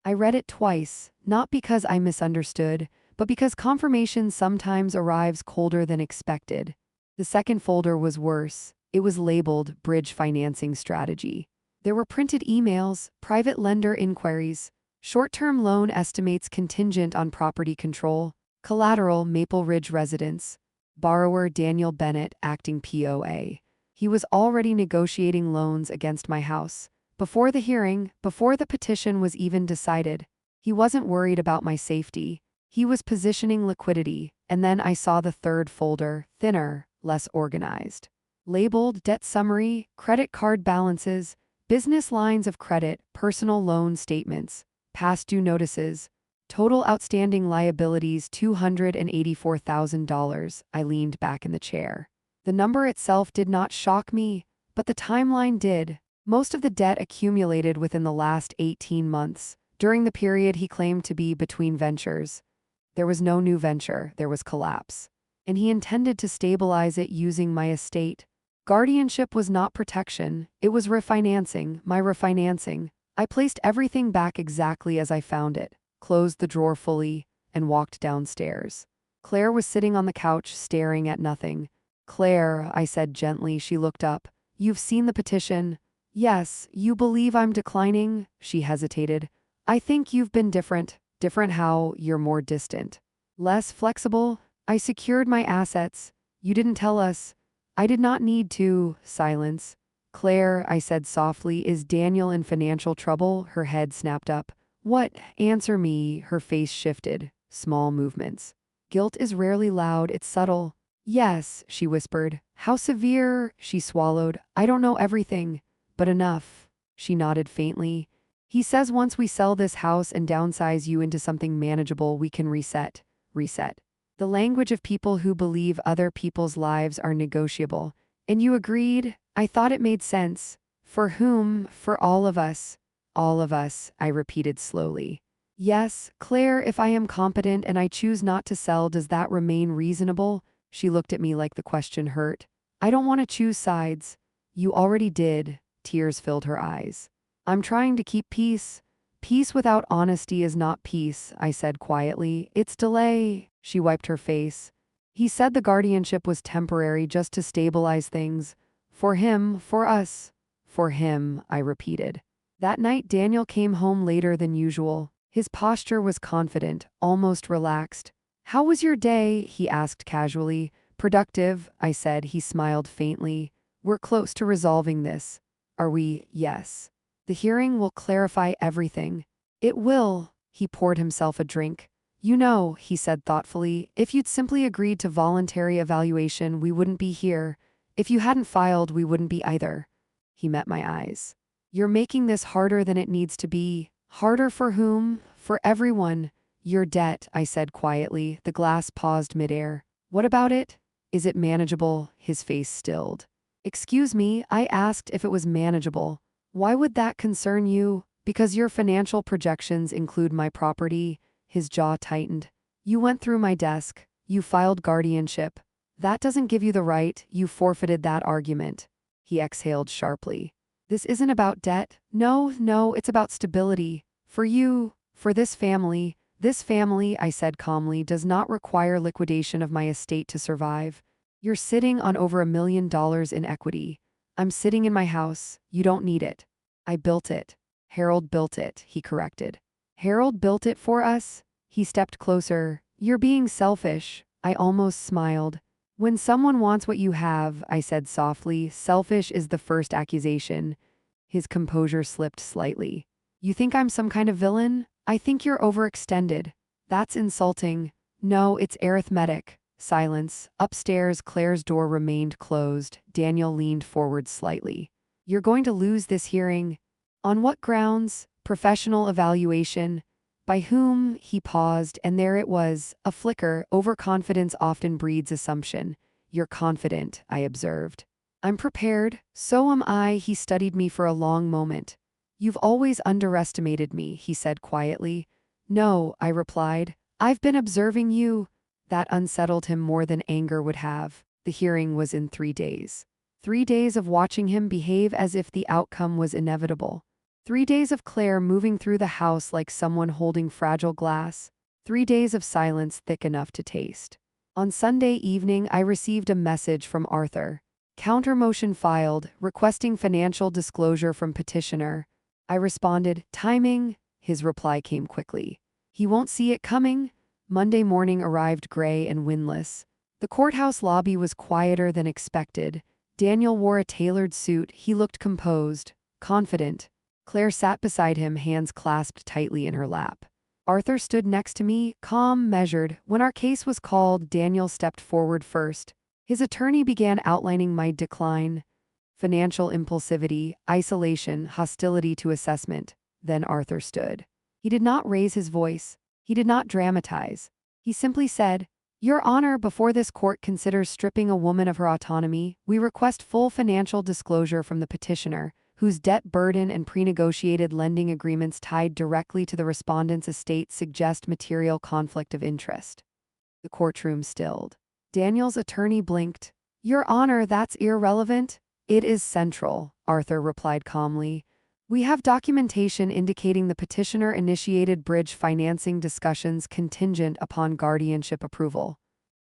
I read it twice, not because I misunderstood, but because confirmation sometimes arrives colder than expected. The second folder was worse. It was labeled Bridge Financing Strategy. There were printed emails, private lender inquiries, short-term loan estimates contingent on property control, collateral Maple Ridge residence, borrower Daniel Bennett acting POA. He was already negotiating loans against my house. Before the hearing, before the petition was even decided, he wasn't worried about my safety. He was positioning liquidity, and then I saw the third folder, thinner, less organized. Labeled Debt Summary, Credit Card Balances, Business Lines of Credit, Personal Loan Statements, Past Due Notices, Total Outstanding Liabilities $284,000. I leaned back in the chair. The number itself did not shock me, but the timeline did. Most of the debt accumulated within the last 18 months, during the period he claimed to be between ventures. There was no new venture, there was collapse. And he intended to stabilize it using my estate. Guardianship was not protection, it was refinancing, my refinancing. I placed everything back exactly as I found it, closed the drawer fully, and walked downstairs. Claire was sitting on the couch staring at nothing. "Claire," I said gently. She looked up. "You've seen the petition." "Yes, you believe I'm declining?" She hesitated. "I think you've been different." "Different how? You're more distant." "Less flexible?" "I secured my assets. You didn't tell us." "I did not need to." Silence. "Claire," I said softly, "is Daniel in financial trouble?" Her head snapped up. "What? Answer me." Her face shifted. Small movements. "Guilt is rarely loud, it's subtle." "Yes," she whispered. "How severe?" She swallowed. "I don't know everything. But enough." She nodded faintly. "He says once we sell this house and downsize you into something manageable, we can reset." Reset. The language of people who believe other people's lives are negotiable. "And you agreed?" I thought it made sense. "For whom?" "For all of us." "All of us," I repeated slowly. "Yes, Claire, if I am competent and I choose not to sell, does that remain reasonable?" She looked at me like the question hurt. "I don't want to choose sides." "You already did." Tears filled her eyes. "I'm trying to keep peace." "Peace without honesty is not peace," I said quietly. "It's delay." She wiped her face. "He said the guardianship was temporary, just to stabilize things. For him, for us." "For him," I repeated. That night Daniel came home later than usual. His posture was confident, almost relaxed. "How was your day?" he asked casually. "Productive," I said. He smiled faintly. "We're close to resolving this." "Are we?" "Yes. The hearing will clarify everything." "It will." He poured himself a drink. "You know," he said thoughtfully, "if you'd simply agreed to voluntary evaluation, we wouldn't be here. If you hadn't filed, we wouldn't be either." He met my eyes. "You're making this harder than it needs to be." "Harder for whom?" "For everyone." "Your debt," I said quietly. The glass paused midair. "What about it?" "Is it manageable?" His face stilled. "Excuse me," I asked if it was manageable. "Why would that concern you?" "Because your financial projections include my property." His jaw tightened. "You went through my desk. You filed guardianship. That doesn't give you the right. You forfeited that argument." He exhaled sharply. "This isn't about debt. No, it's about stability. For you, for this family." "This family," I said calmly, "does not require liquidation of my estate to survive. You're sitting on over $1 million in equity. I'm sitting in my house. You don't need it." "I built it." "Harold built it," he corrected. "Harold built it for us?" He stepped closer. "You're being selfish." I almost smiled. "When someone wants what you have," I said softly, "selfish is the first accusation." His composure slipped slightly. "You think I'm some kind of villain? I think you're overextended." "That's insulting." "No, it's arithmetic." Silence. Upstairs, Claire's door remained closed. Daniel leaned forward slightly. "You're going to lose this hearing." "On what grounds?" "Professional evaluation." "By whom?" He paused, and there it was, a flicker. Overconfidence often breeds assumption. "You're confident," I observed. "I'm prepared." "So am I." He studied me for a long moment. "You've always underestimated me," he said quietly. "No," I replied. "I've been observing you." That unsettled him more than anger would have. The hearing was in 3 days. 3 days of watching him behave as if the outcome was inevitable. 3 days of Claire moving through the house like someone holding fragile glass. 3 days of silence thick enough to taste. On Sunday evening, I received a message from Arthur. Countermotion filed, requesting financial disclosure from petitioner. I responded, timing. His reply came quickly. He won't see it coming. Monday morning arrived gray and windless. The courthouse lobby was quieter than expected. Daniel wore a tailored suit. He looked composed, confident. Claire sat beside him, hands clasped tightly in her lap. Arthur stood next to me, calm, measured. When our case was called, Daniel stepped forward first. His attorney began outlining my decline. Financial impulsivity, isolation, hostility to assessment. Then Arthur stood. He did not raise his voice. He did not dramatize. He simply said, Your Honor, before this court considers stripping a woman of her autonomy, we request full financial disclosure from the petitioner, whose debt burden and pre-negotiated lending agreements tied directly to the respondent's estate suggest material conflict of interest. The courtroom stilled. Daniel's attorney blinked. Your Honor, that's irrelevant. It is central, Arthur replied calmly. We have documentation indicating the petitioner initiated bridge financing discussions contingent upon guardianship approval.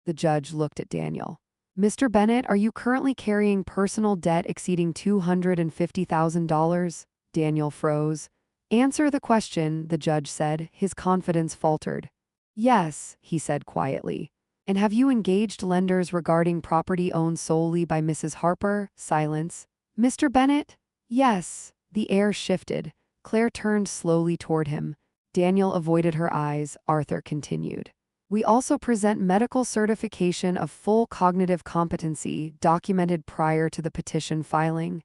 The judge looked at Daniel. Mr. Bennett, are you currently carrying personal debt exceeding $250,000? Daniel froze. Answer the question, the judge said. His confidence faltered. Yes, he said quietly. And have you engaged lenders regarding property owned solely by Mrs. Harper? Silence. Mr. Bennett? Yes. The air shifted. Claire turned slowly toward him. Daniel avoided her eyes. Arthur continued. We also present medical certification of full cognitive competency documented prior to the petition filing.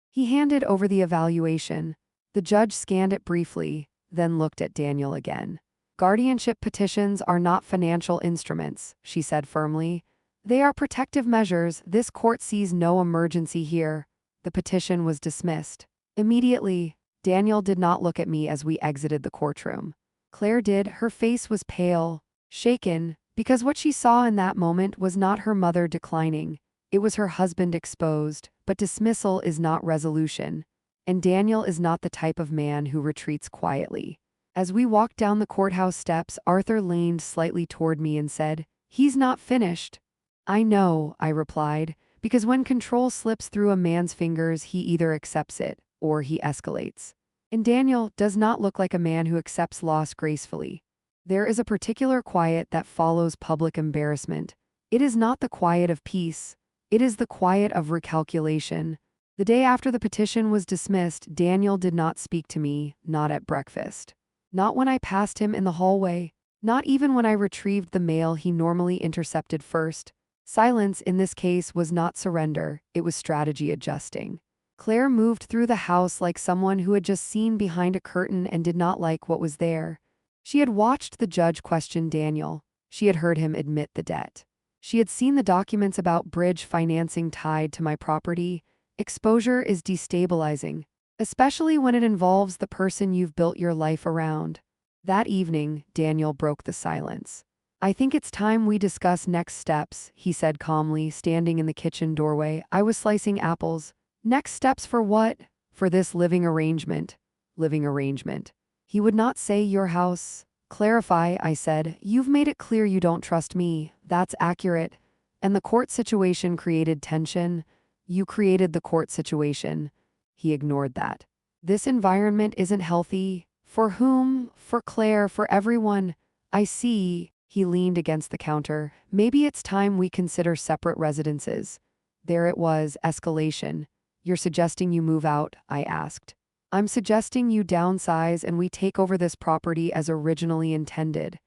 He handed over the evaluation. The judge scanned it briefly, then looked at Daniel again. Guardianship petitions are not financial instruments, she said firmly. They are protective measures. This court sees no emergency here. The petition was dismissed. Immediately, Daniel did not look at me as we exited the courtroom. Claire did. Her face was pale, shaken, because what she saw in that moment was not her mother declining. It was her husband exposed, but dismissal is not resolution. And Daniel is not the type of man who retreats quietly. As we walked down the courthouse steps, Arthur leaned slightly toward me and said, He's not finished. I know, I replied, because when control slips through a man's fingers, he either accepts it or he escalates. And Daniel does not look like a man who accepts loss gracefully. There is a particular quiet that follows public embarrassment. It is not the quiet of peace. It is the quiet of recalculation. The day after the petition was dismissed, Daniel did not speak to me, not at breakfast. Not when I passed him in the hallway. Not even when I retrieved the mail he normally intercepted first. Silence in this case was not surrender, it was strategy adjusting. Claire moved through the house like someone who had just seen behind a curtain and did not like what was there. She had watched the judge question Daniel. She had heard him admit the debt. She had seen the documents about bridge financing tied to my property. Exposure is destabilizing, especially when it involves the person you've built your life around. That evening, Daniel broke the silence. I think it's time we discuss next steps, he said calmly, standing in the kitchen doorway. I was slicing apples. Next steps for what? For this living arrangement. Living arrangement. He would not say your house. Clarify, I said. You've made it clear you don't trust me. That's accurate. And the court situation created tension. You created the court situation. He ignored that. This environment isn't healthy. For whom? For Claire, for everyone. I see. He leaned against the counter. Maybe it's time we consider separate residences. There it was, escalation. You're suggesting you move out? I asked. I'm suggesting you downsize and we take over this property as originally intended.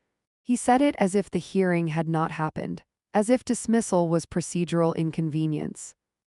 He said it as if the hearing had not happened, as if dismissal was procedural inconvenience.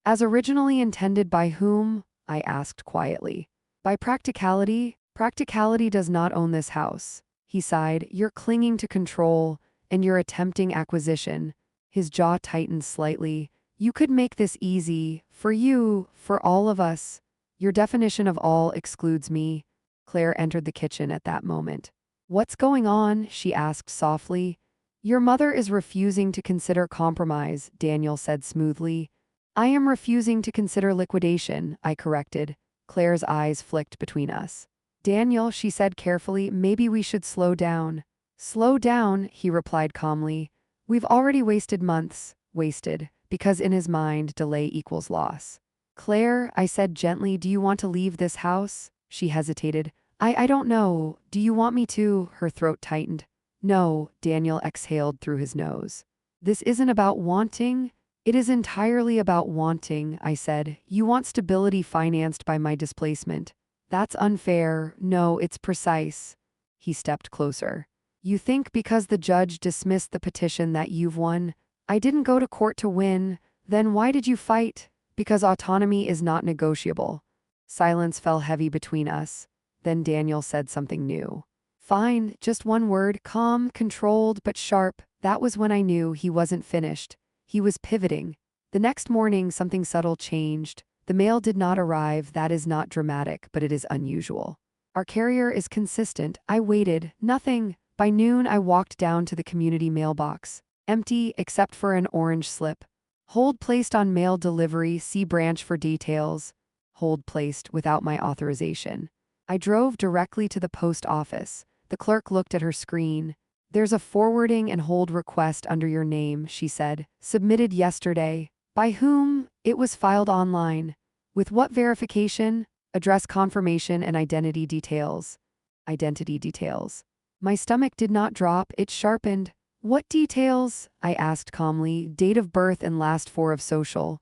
As originally intended by whom? I asked quietly. By practicality? Practicality does not own this house. He sighed. You're clinging to control, and you're attempting acquisition. His jaw tightened slightly. You could make this easy. For you, for all of us. Your definition of all excludes me. Claire entered the kitchen at that moment. What's going on? She asked softly. Your mother is refusing to consider compromise, Daniel said smoothly. I am refusing to consider liquidation, I corrected. Claire's eyes flicked between us. Daniel, she said carefully, maybe we should slow down. Slow down, he replied calmly. We've already wasted months. Wasted. Because in his mind, delay equals loss. Claire, I said gently, do you want to leave this house? She hesitated. I don't know. Do you want me to? Her throat tightened. No, Daniel exhaled through his nose. This isn't about wanting. It is entirely about wanting, I said. You want stability financed by my displacement. That's unfair. No, it's precise. He stepped closer. You think because the judge dismissed the petition that you've won? I didn't go to court to win. Then why did you fight? Because autonomy is not negotiable. Silence fell heavy between us. Then Daniel said something new. Fine, just one word, calm, controlled, but sharp. That was when I knew he wasn't finished. He was pivoting. The next morning, something subtle changed. The mail did not arrive. That is not dramatic, but it is unusual. Our carrier is consistent. I waited. Nothing. By noon, I walked down to the community mailbox. Empty, except for an orange slip. Hold placed on mail delivery. See branch for details. Hold placed without my authorization. I drove directly to the post office. The clerk looked at her screen. There's a forwarding and hold request under your name, she said. Submitted yesterday. By whom? It was filed online. With what verification? Address confirmation and identity details. Identity details. My stomach did not drop, it sharpened. What details? I asked calmly. Date of birth and last four of social.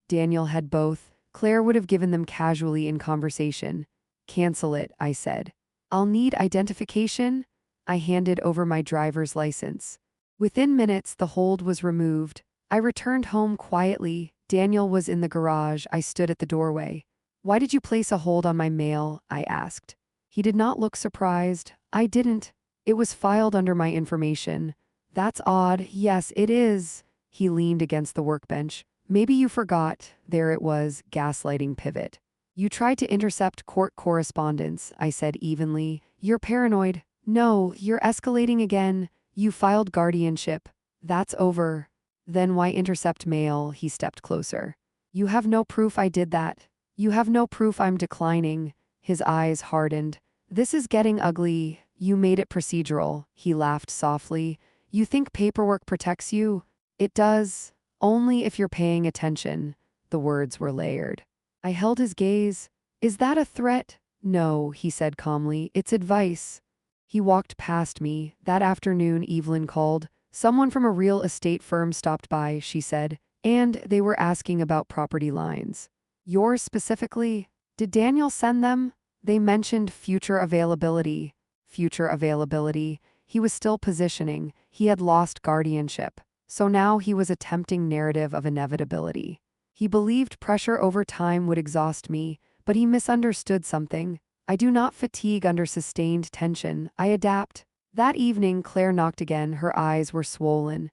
Daniel had both. Claire would have given them casually in conversation. Cancel it, I said. I'll need identification. I handed over my driver's license. Within minutes, the hold was removed. I returned home quietly. Daniel was in the garage. I stood at the doorway. Why did you place a hold on my mail? I asked. He did not look surprised. I didn't. It was filed under my information. That's odd. Yes, it is. He leaned against the workbench. Maybe you forgot. There it was, gaslighting pivot. You tried to intercept court correspondence, I said evenly. You're paranoid. No, you're escalating again. You filed guardianship. That's over. Then why intercept mail? He stepped closer. You have no proof I did that. You have no proof I'm declining. His eyes hardened. This is getting ugly. You made it procedural. He laughed softly. You think paperwork protects you? It does. Only if you're paying attention. The words were layered. I held his gaze. Is that a threat? No, he said calmly. It's advice. He walked past me. That afternoon, Evelyn called. Someone from a real estate firm stopped by, she said, and they were asking about property lines. Yours specifically? Did Daniel send them? They mentioned future availability. Future availability. He was still positioning. He had lost guardianship. So now he was attempting narrative of inevitability. He believed pressure over time would exhaust me, but he misunderstood something. I do not fatigue under sustained tension. I adapt. That evening, Claire knocked again. Her eyes were swollen.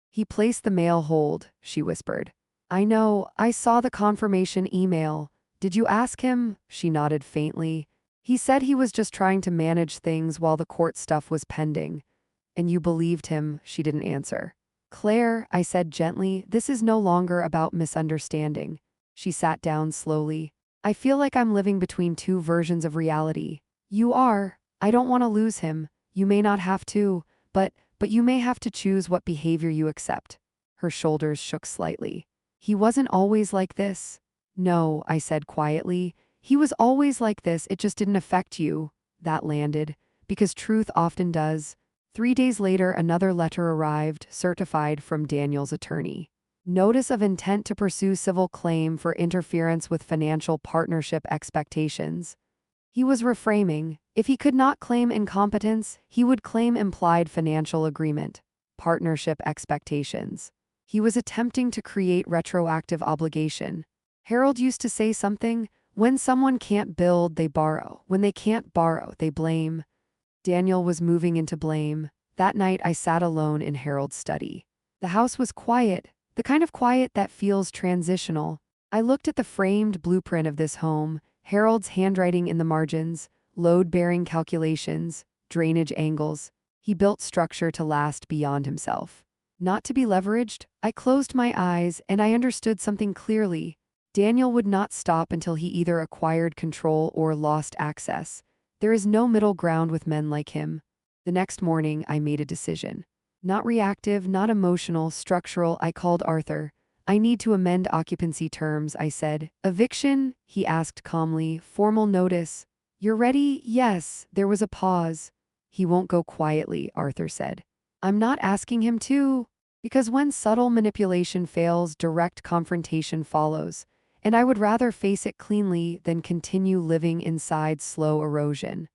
He placed the mail hold, she whispered. I know. I saw the confirmation email. Did you ask him? She nodded faintly. He said he was just trying to manage things while the court stuff was pending. And you believed him, she didn't answer. Claire, I said gently, this is no longer about misunderstanding. She sat down slowly. I feel like I'm living between two versions of reality. You are. I don't want to lose him. You may not have to, but you may have to choose what behavior you accept. Her shoulders shook slightly. He wasn't always like this. No, I said quietly. He was always like this, it just didn't affect you. That landed. Because truth often does. 3 days later, another letter arrived, certified from Daniel's attorney. Notice of intent to pursue civil claim for interference with financial partnership expectations. He was reframing. If he could not claim incompetence, he would claim implied financial agreement, partnership expectations. He was attempting to create retroactive obligation. Harold used to say something, when someone can't build, they borrow. When they can't borrow, they blame. Daniel was moving into blame. That night I sat alone in Harold's study. The house was quiet, the kind of quiet that feels transitional. I looked at the framed blueprint of this home, Harold's handwriting in the margins, load-bearing calculations, drainage angles. He built structure to last beyond himself. Not to be leveraged, I closed my eyes and I understood something clearly. Daniel would not stop until he either acquired control or lost access. There is no middle ground with men like him. The next morning, I made a decision. Not reactive, not emotional, structural. I called Arthur. I need to amend occupancy terms, I said. Eviction? He asked calmly. Formal notice. You're ready? Yes. There was a pause. He won't go quietly, Arthur said. I'm not asking him to. Because when subtle manipulation fails, direct confrontation follows. And I would rather face it cleanly than continue living inside slow erosion.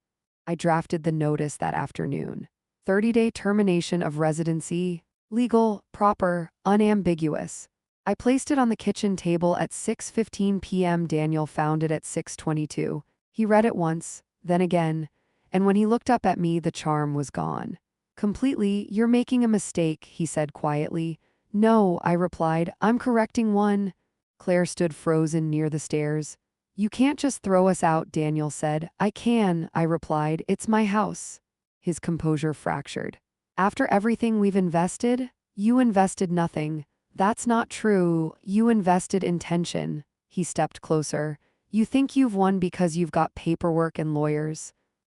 I drafted the notice that afternoon. 30-day termination of residency, legal, proper, unambiguous. I placed it on the kitchen table at 6:15 p.m. Daniel found it at 6:22. He read it once, then again, and when he looked up at me, the charm was gone. Completely. You're making a mistake, he said quietly. No, I replied, I'm correcting one. Claire stood frozen near the stairs. You can't just throw us out, Daniel said. I can, I replied. It's my house. His composure fractured. After everything we've invested? You invested nothing. That's not true. You invested intention. He stepped closer. You think you've won because you've got paperwork and lawyers.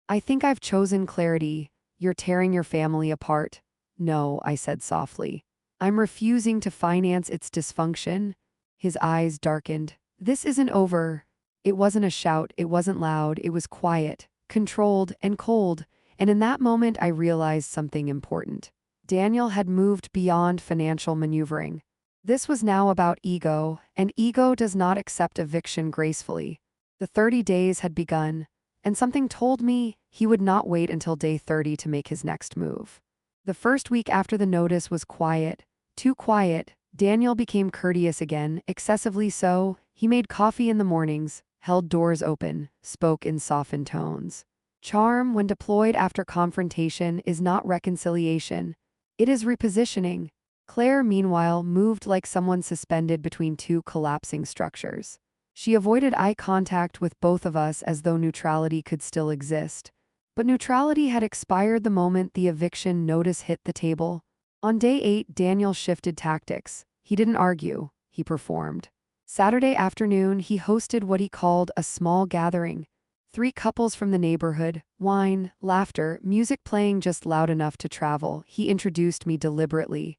I think I've chosen clarity. You're tearing your family apart. No, I said softly. I'm refusing to finance its dysfunction. His eyes darkened. This isn't over. It wasn't a shout, it wasn't loud, it was quiet, controlled, and cold, and in that moment I realized something important. Daniel had moved beyond financial maneuvering. This was now about ego, and ego does not accept eviction gracefully. The 30 days had begun, and something told me he would not wait until day 30 to make his next move. The first week after the notice was quiet, too quiet. Daniel became courteous again, excessively so. He made coffee in the mornings, held doors open, spoke in softened tones. Charm, when deployed after confrontation, is not reconciliation. It is repositioning. Claire, meanwhile, moved like someone suspended between two collapsing structures. She avoided eye contact with both of us as though neutrality could still exist. But neutrality had expired the moment the eviction notice hit the table. On day 8, Daniel shifted tactics. He didn't argue, he performed. Saturday afternoon, he hosted what he called a small gathering. 3 couples from the neighborhood, wine, laughter, music playing just loud enough to travel. He introduced me deliberately.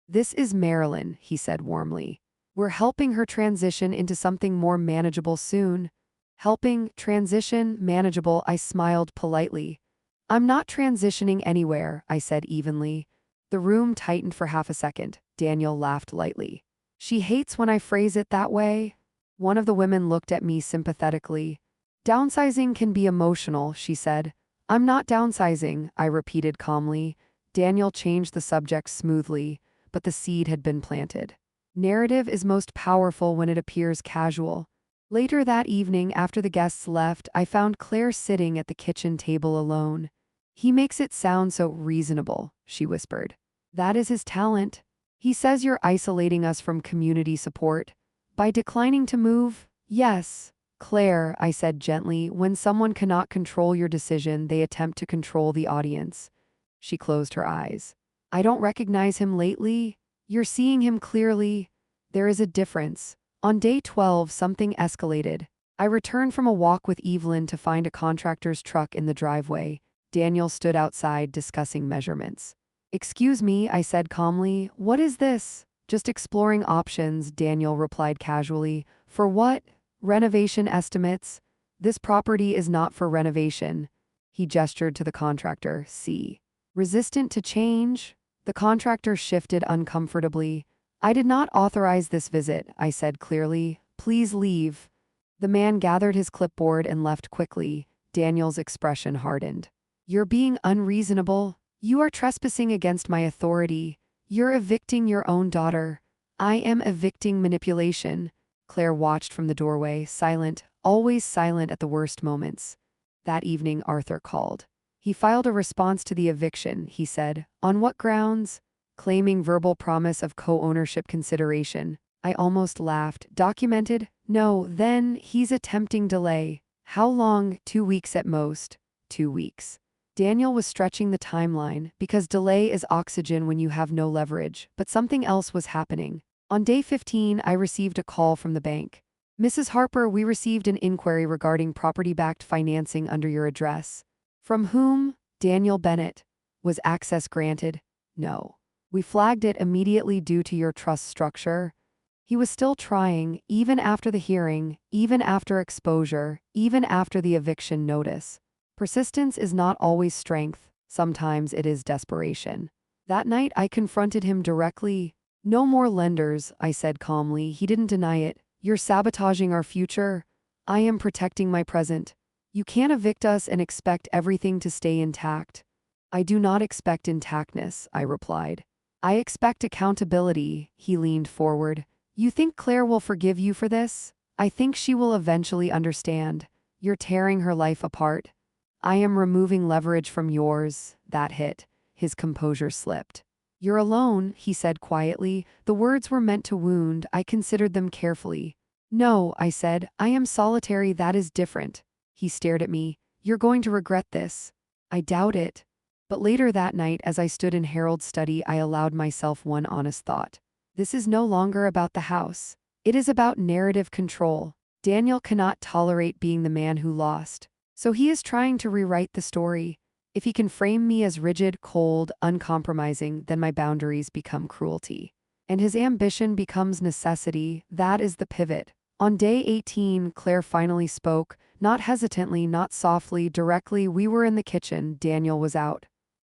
This is Marilyn, he said warmly. We're helping her transition into something more manageable soon. Helping, transition, manageable, I smiled politely. I'm not transitioning anywhere, I said evenly. The room tightened for half a second. Daniel laughed lightly. She hates when I phrase it that way. One of the women looked at me sympathetically. Downsizing can be emotional, she said. I'm not downsizing, I repeated calmly. Daniel changed the subject smoothly, but the seed had been planted. Narrative is most powerful when it appears casual. Later that evening, after the guests left, I found Claire sitting at the kitchen table alone. He makes it sound so reasonable, she whispered. That is his talent. He says you're isolating us from community support. By declining to move? Yes. Claire, I said gently, when someone cannot control your decision, they attempt to control the audience. She closed her eyes. I don't recognize him lately. You're seeing him clearly. There is a difference. On day 12, something escalated. I returned from a walk with Evelyn to find a contractor's truck in the driveway. Daniel stood outside discussing measurements. Excuse me, I said calmly. What is this? Just exploring options, Daniel replied casually. For what? Renovation estimates. This property is not for renovation. He gestured to the contractor. See. Resistant to change? The contractor shifted uncomfortably. I did not authorize this visit, I said clearly. Please leave. The man gathered his clipboard and left quickly. Daniel's expression hardened. You're being unreasonable. You are trespassing against my authority. You're evicting your own daughter. I am evicting manipulation. Claire watched from the doorway, silent, always silent at the worst moments. That evening, Arthur called. He filed a response to the eviction, he said. On what grounds? Claiming verbal promise of co-ownership consideration. I almost laughed. Documented? No, then he's attempting delay. How long? 2 weeks at most. 2 weeks. Daniel was stretching the timeline because delay is oxygen when you have no leverage, but something else was happening. On day 15, I received a call from the bank. Mrs. Harper, we received an inquiry regarding property-backed financing under your address. From whom? Daniel Bennett. Was access granted? No. We flagged it immediately due to your trust structure. He was still trying, even after the hearing, even after exposure, even after the eviction notice. Persistence is not always strength, sometimes it is desperation. That night I confronted him directly. No more lenders, I said calmly. He didn't deny it. You're sabotaging our future. I am protecting my present. You can't evict us and expect everything to stay intact. I do not expect intactness, I replied. I expect accountability. He leaned forward. You think Claire will forgive you for this? I think she will eventually understand. You're tearing her life apart. I am removing leverage from yours. That hit. His composure slipped. You're alone, he said quietly. The words were meant to wound. I considered them carefully. No, I said. I am solitary. That is different. He stared at me. You're going to regret this. I doubt it. But later that night, as I stood in Harold's study, I allowed myself one honest thought. This is no longer about the house. It is about narrative control. Daniel cannot tolerate being the man who lost. So he is trying to rewrite the story. If he can frame me as rigid, cold, uncompromising, then my boundaries become cruelty. And his ambition becomes necessity. That is the pivot. On day 18, Claire finally spoke, not hesitantly, not softly, directly. We were in the kitchen. Daniel was out.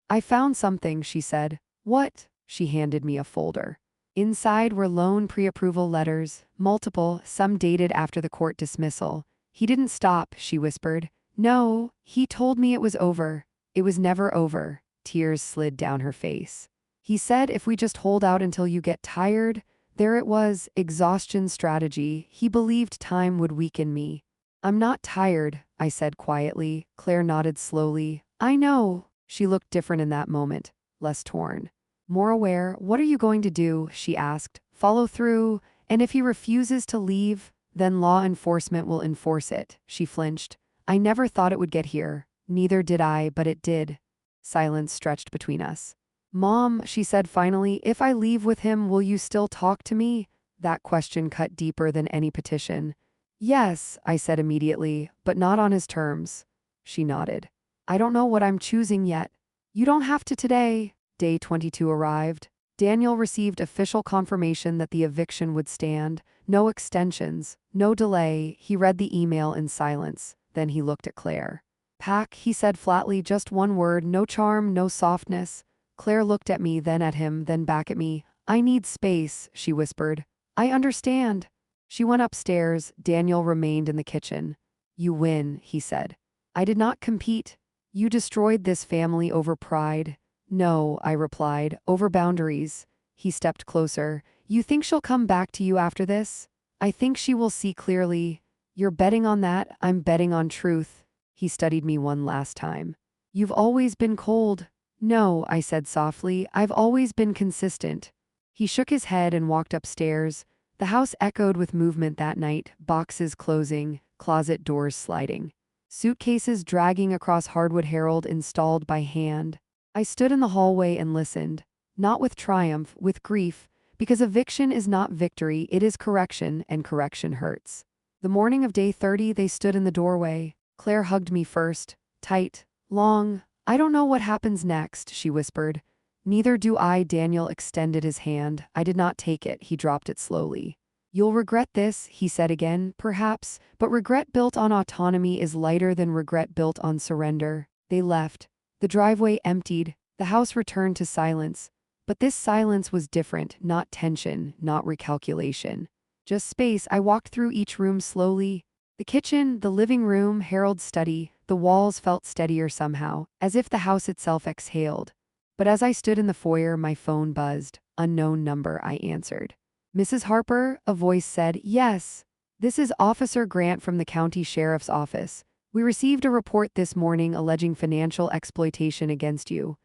I found something, she said. What? She handed me a folder. Inside were loan pre-approval letters, multiple, some dated after the court dismissal. He didn't stop, she whispered. No, he told me it was over. It was never over. Tears slid down her face. He said if we just hold out until you get tired. There it was, exhaustion strategy. He believed time would weaken me. I'm not tired, I said quietly. Claire nodded slowly. I know. She looked different in that moment, less torn. More aware. What are you going to do? She asked. Follow through, and if he refuses to leave, then law enforcement will enforce it. She flinched. I never thought it would get here. Neither did I, but it did. Silence stretched between us. Mom, she said finally, if I leave with him, will you still talk to me? That question cut deeper than any petition. Yes, I said immediately, but not on his terms. She nodded. I don't know what I'm choosing yet. You don't have to today. Day 22 arrived. Daniel received official confirmation that the eviction would stand. No extensions, no delay. He read the email in silence. Then he looked at Claire. Pack, he said flatly, just one word, no charm, no softness. Claire looked at me, then at him, then back at me. I need space, she whispered. I understand. She went upstairs. Daniel remained in the kitchen. You win, he said. I did not compete. You destroyed this family over pride. No, I replied, over boundaries. He stepped closer. You think she'll come back to you after this? I think she will see clearly. You're betting on that, I'm betting on truth. He studied me one last time. You've always been cold. No, I said softly, I've always been consistent. He shook his head and walked upstairs. The house echoed with movement that night, boxes closing, closet doors sliding. Suitcases dragging across hardwood. Harold installed by hand. I stood in the hallway and listened, not with triumph, with grief, because eviction is not victory, it is correction, and correction hurts. The morning of day 30, they stood in the doorway. Claire hugged me first, tight, long. I don't know what happens next, she whispered. Neither do I. Daniel extended his hand. I did not take it. He dropped it slowly. You'll regret this, he said again, perhaps, but regret built on autonomy is lighter than regret built on surrender. They left. The driveway emptied. The house returned to silence. But this silence was different, not tension, not recalculation. Just space. I walked through each room slowly. The kitchen, the living room, Harold's study. The walls felt steadier somehow, as if the house itself exhaled. But as I stood in the foyer, my phone buzzed. Unknown number, I answered. Mrs. Harper, a voice said, yes. This is Officer Grant from the county sheriff's office. We received a report this morning alleging financial exploitation against you.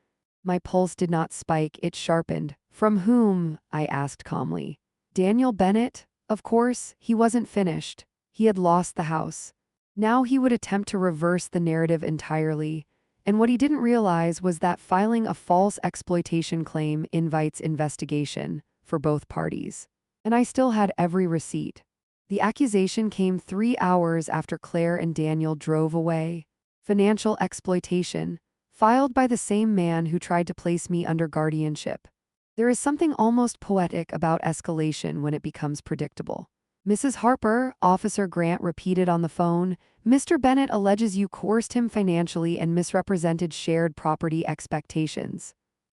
My pulse did not spike, it sharpened. From whom? I asked calmly. Daniel Bennett? Of course, he wasn't finished. He had lost the house. Now he would attempt to reverse the narrative entirely. And what he didn't realize was that filing a false exploitation claim invites investigation for both parties. And I still had every receipt. The accusation came 3 hours after Claire and Daniel drove away. Financial exploitation, filed by the same man who tried to place me under guardianship. There is something almost poetic about escalation when it becomes predictable. Mrs. Harper, Officer Grant repeated on the phone, Mr. Bennett alleges you coerced him financially and misrepresented shared property expectations.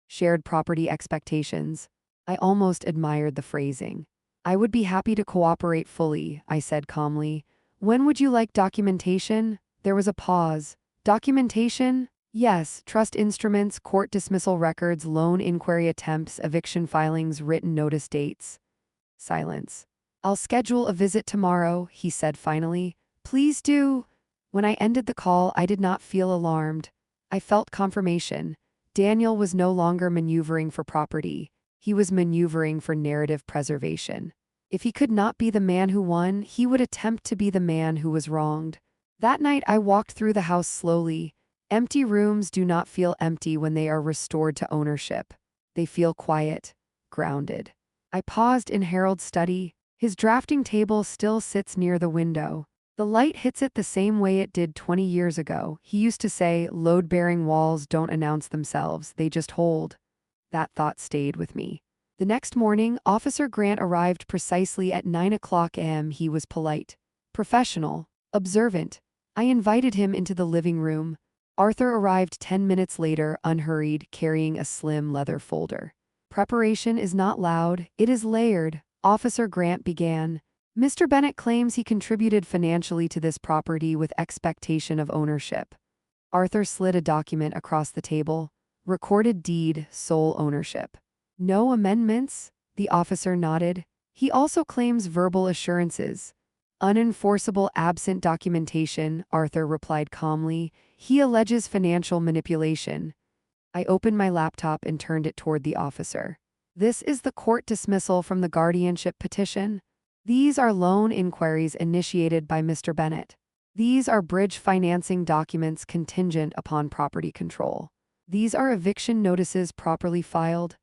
Shared property expectations. I almost admired the phrasing. I would be happy to cooperate fully, I said calmly. When would you like documentation? There was a pause. Documentation? Yes, trust instruments, court dismissal records, loan inquiry attempts, eviction filings, written notice dates. Silence. I'll schedule a visit tomorrow, he said finally. Please do. When I ended the call, I did not feel alarmed. I felt confirmation. Daniel was no longer maneuvering for property. He was maneuvering for narrative preservation. If he could not be the man who won, he would attempt to be the man who was wronged. That night I walked through the house slowly. Empty rooms do not feel empty when they are restored to ownership. They feel quiet, grounded. I paused in Harold's study. His drafting table still sits near the window. The light hits it the same way it did 20 years ago. He used to say, load-bearing walls don't announce themselves, they just hold. That thought stayed with me. The next morning, Officer Grant arrived precisely at 9 o'clock a.m. He was polite, professional, observant. I invited him into the living room. Arthur arrived 10 minutes later, unhurried, carrying a slim leather folder. Preparation is not loud, it is layered. Officer Grant began. Mr. Bennett claims he contributed financially to this property with expectation of ownership. Arthur slid a document across the table. Recorded deed, sole ownership. No amendments? The officer nodded. He also claims verbal assurances. Unenforceable absent documentation, Arthur replied calmly. He alleges financial manipulation. I opened my laptop and turned it toward the officer. This is the court dismissal from the guardianship petition. These are loan inquiries initiated by Mr. Bennett. These are bridge financing documents contingent upon property control. These are eviction notices properly filed.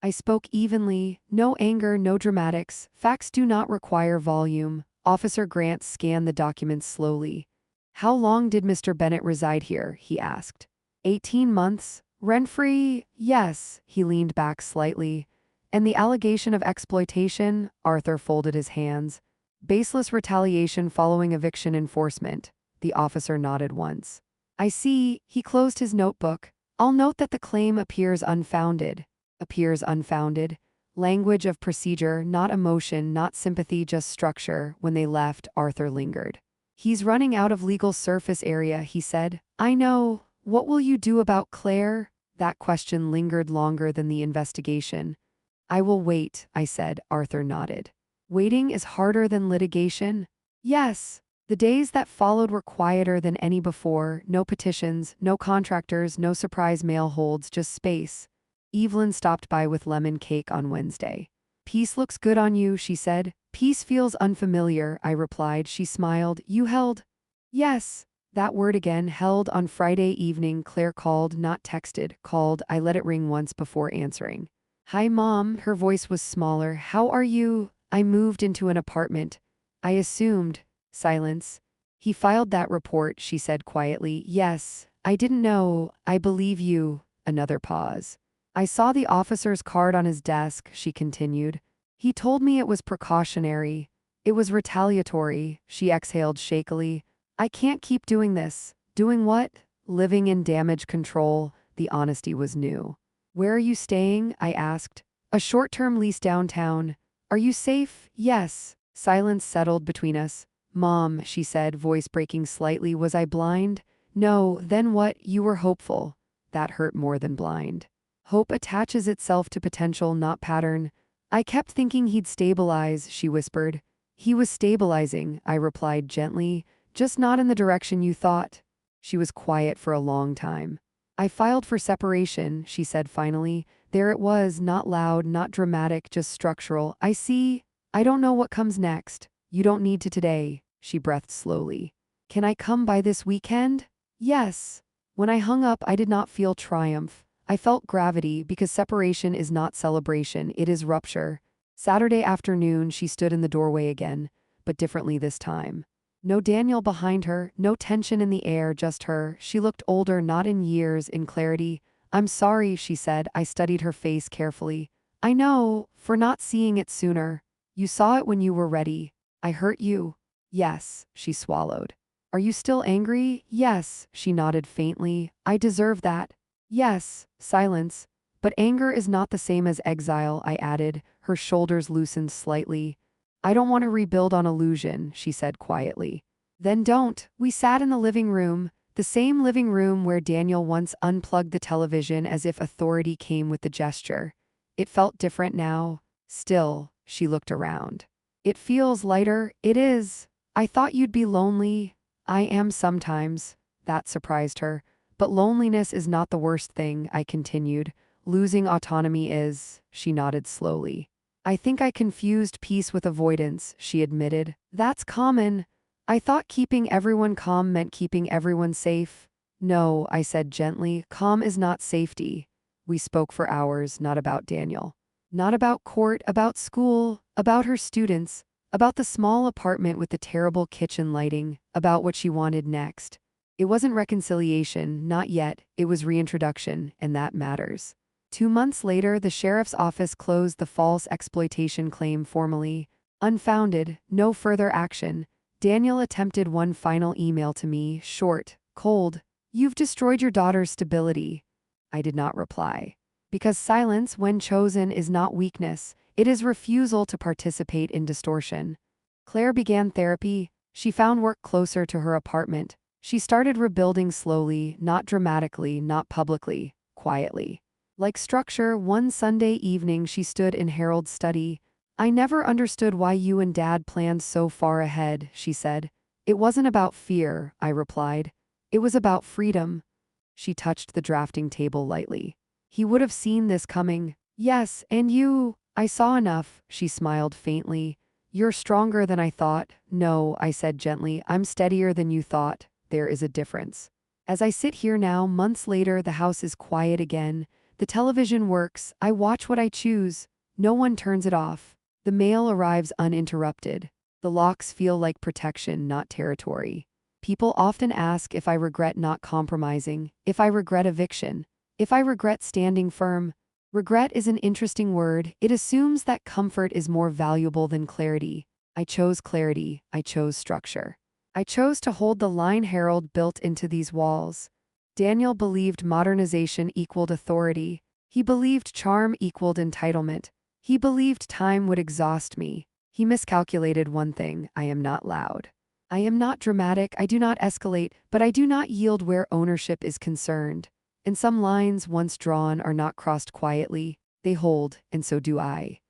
I spoke evenly, no anger, no dramatics. Facts do not require volume. Officer Grant scanned the documents slowly. How long did Mr. Bennett reside here? He asked. 18 months. Rent-free? Yes. He leaned back slightly. And the allegation of exploitation? Arthur folded his hands. Baseless retaliation following eviction enforcement. The officer nodded once. I see. He closed his notebook. I'll note that the claim appears unfounded. Appears unfounded. Language of procedure, not emotion, not sympathy, just structure. When they left, Arthur lingered. He's running out of legal surface area, he said. I know. What will you do about Claire? That question lingered longer than the investigation. I will wait, I said. Arthur nodded. Waiting is harder than litigation? Yes. The days that followed were quieter than any before. No petitions, no contractors, no surprise mail holds, just space. Evelyn stopped by with lemon cake on Wednesday. Peace looks good on you, she said. Peace feels unfamiliar, I replied. She smiled. You held? Yes. That word again, held. On Friday evening, Claire called, not texted, called. I let it ring once before answering. Hi, Mom. Her voice was smaller. How are you? I moved into an apartment. I assumed. Silence. He filed that report, she said quietly. Yes. I didn't know. I believe you. Another pause. I saw the officer's card on his desk, she continued. He told me it was precautionary. It was retaliatory, she exhaled shakily. I can't keep doing this. Doing what? Living in damage control. The honesty was new. Where are you staying? I asked. A short-term lease downtown. Are you safe? Yes. Silence settled between us. Mom, she said, voice breaking slightly, was I blind? No, then what? You were hopeful. That hurt more than blind. Hope attaches itself to potential, not pattern. I kept thinking he'd stabilize, she whispered. He was stabilizing, I replied gently, just not in the direction you thought. She was quiet for a long time. I filed for separation, she said finally. There it was, not loud, not dramatic, just structural. I see. I don't know what comes next. You don't need to today, she breathed slowly. Can I come by this weekend? Yes. When I hung up, I did not feel triumph. I felt gravity because separation is not celebration, it is rupture. Saturday afternoon, she stood in the doorway again. but differently this time. No Daniel behind her, no tension in the air, just her. She looked older, not in years, in clarity. "I'm sorry," she said. I studied her face carefully. "I know, for not seeing it sooner. You saw it when you were ready. I hurt you." "Yes," she swallowed. "Are you still angry?" "Yes," she nodded faintly. "I deserve that." "Yes." Silence. "But anger is not the same as exile," I added. Her shoulders loosened slightly. "I don't want to rebuild on illusion," she said quietly. "Then don't." We sat in the living room, the same living room where Daniel once unplugged the television as if authority came with the gesture. It felt different now. Still, she looked around. "It feels lighter." "It is. I thought you'd be lonely." "I am sometimes." That surprised her. "But loneliness is not the worst thing," I continued. "Losing autonomy is." She nodded slowly. "I think I confused peace with avoidance," she admitted. "That's common. I thought keeping everyone calm meant keeping everyone safe." "No," I said gently, "calm is not safety." We spoke for hours, not about Daniel. Not about court, about school, about her students, about the small apartment with the terrible kitchen lighting, about what she wanted next. It wasn't reconciliation, not yet, it was reintroduction, and that matters. 2 months later, the sheriff's office closed the false exploitation claim formally. Unfounded, no further action. Daniel attempted one final email to me, short, cold. "You've destroyed your daughter's stability." I did not reply. Because silence, when chosen, is not weakness, it is refusal to participate in distortion. Claire began therapy. She found work closer to her apartment. She started rebuilding slowly, not dramatically, not publicly, quietly. Like structure, one Sunday evening she stood in Harold's study. "I never understood why you and Dad planned so far ahead," she said. "It wasn't about fear," I replied. "It was about freedom." She touched the drafting table lightly. "He would have seen this coming." "Yes, and you." "I saw enough," she smiled faintly. "You're stronger than I thought." "No," I said gently, "I'm steadier than you thought. There is a difference." As I sit here now, months later, the house is quiet again. The television works. I watch what I choose. No one turns it off. The mail arrives uninterrupted. The locks feel like protection, not territory. People often ask if I regret not compromising, if I regret eviction, if I regret standing firm. Regret is an interesting word. It assumes that comfort is more valuable than clarity. I chose clarity. I chose structure. I chose to hold the line Harold built into these walls. Daniel believed modernization equaled authority. He believed charm equaled entitlement. He believed time would exhaust me. He miscalculated one thing: I am not loud. I am not dramatic, I do not escalate, but I do not yield where ownership is concerned. And some lines, once drawn, are not crossed quietly. They hold, and so do I.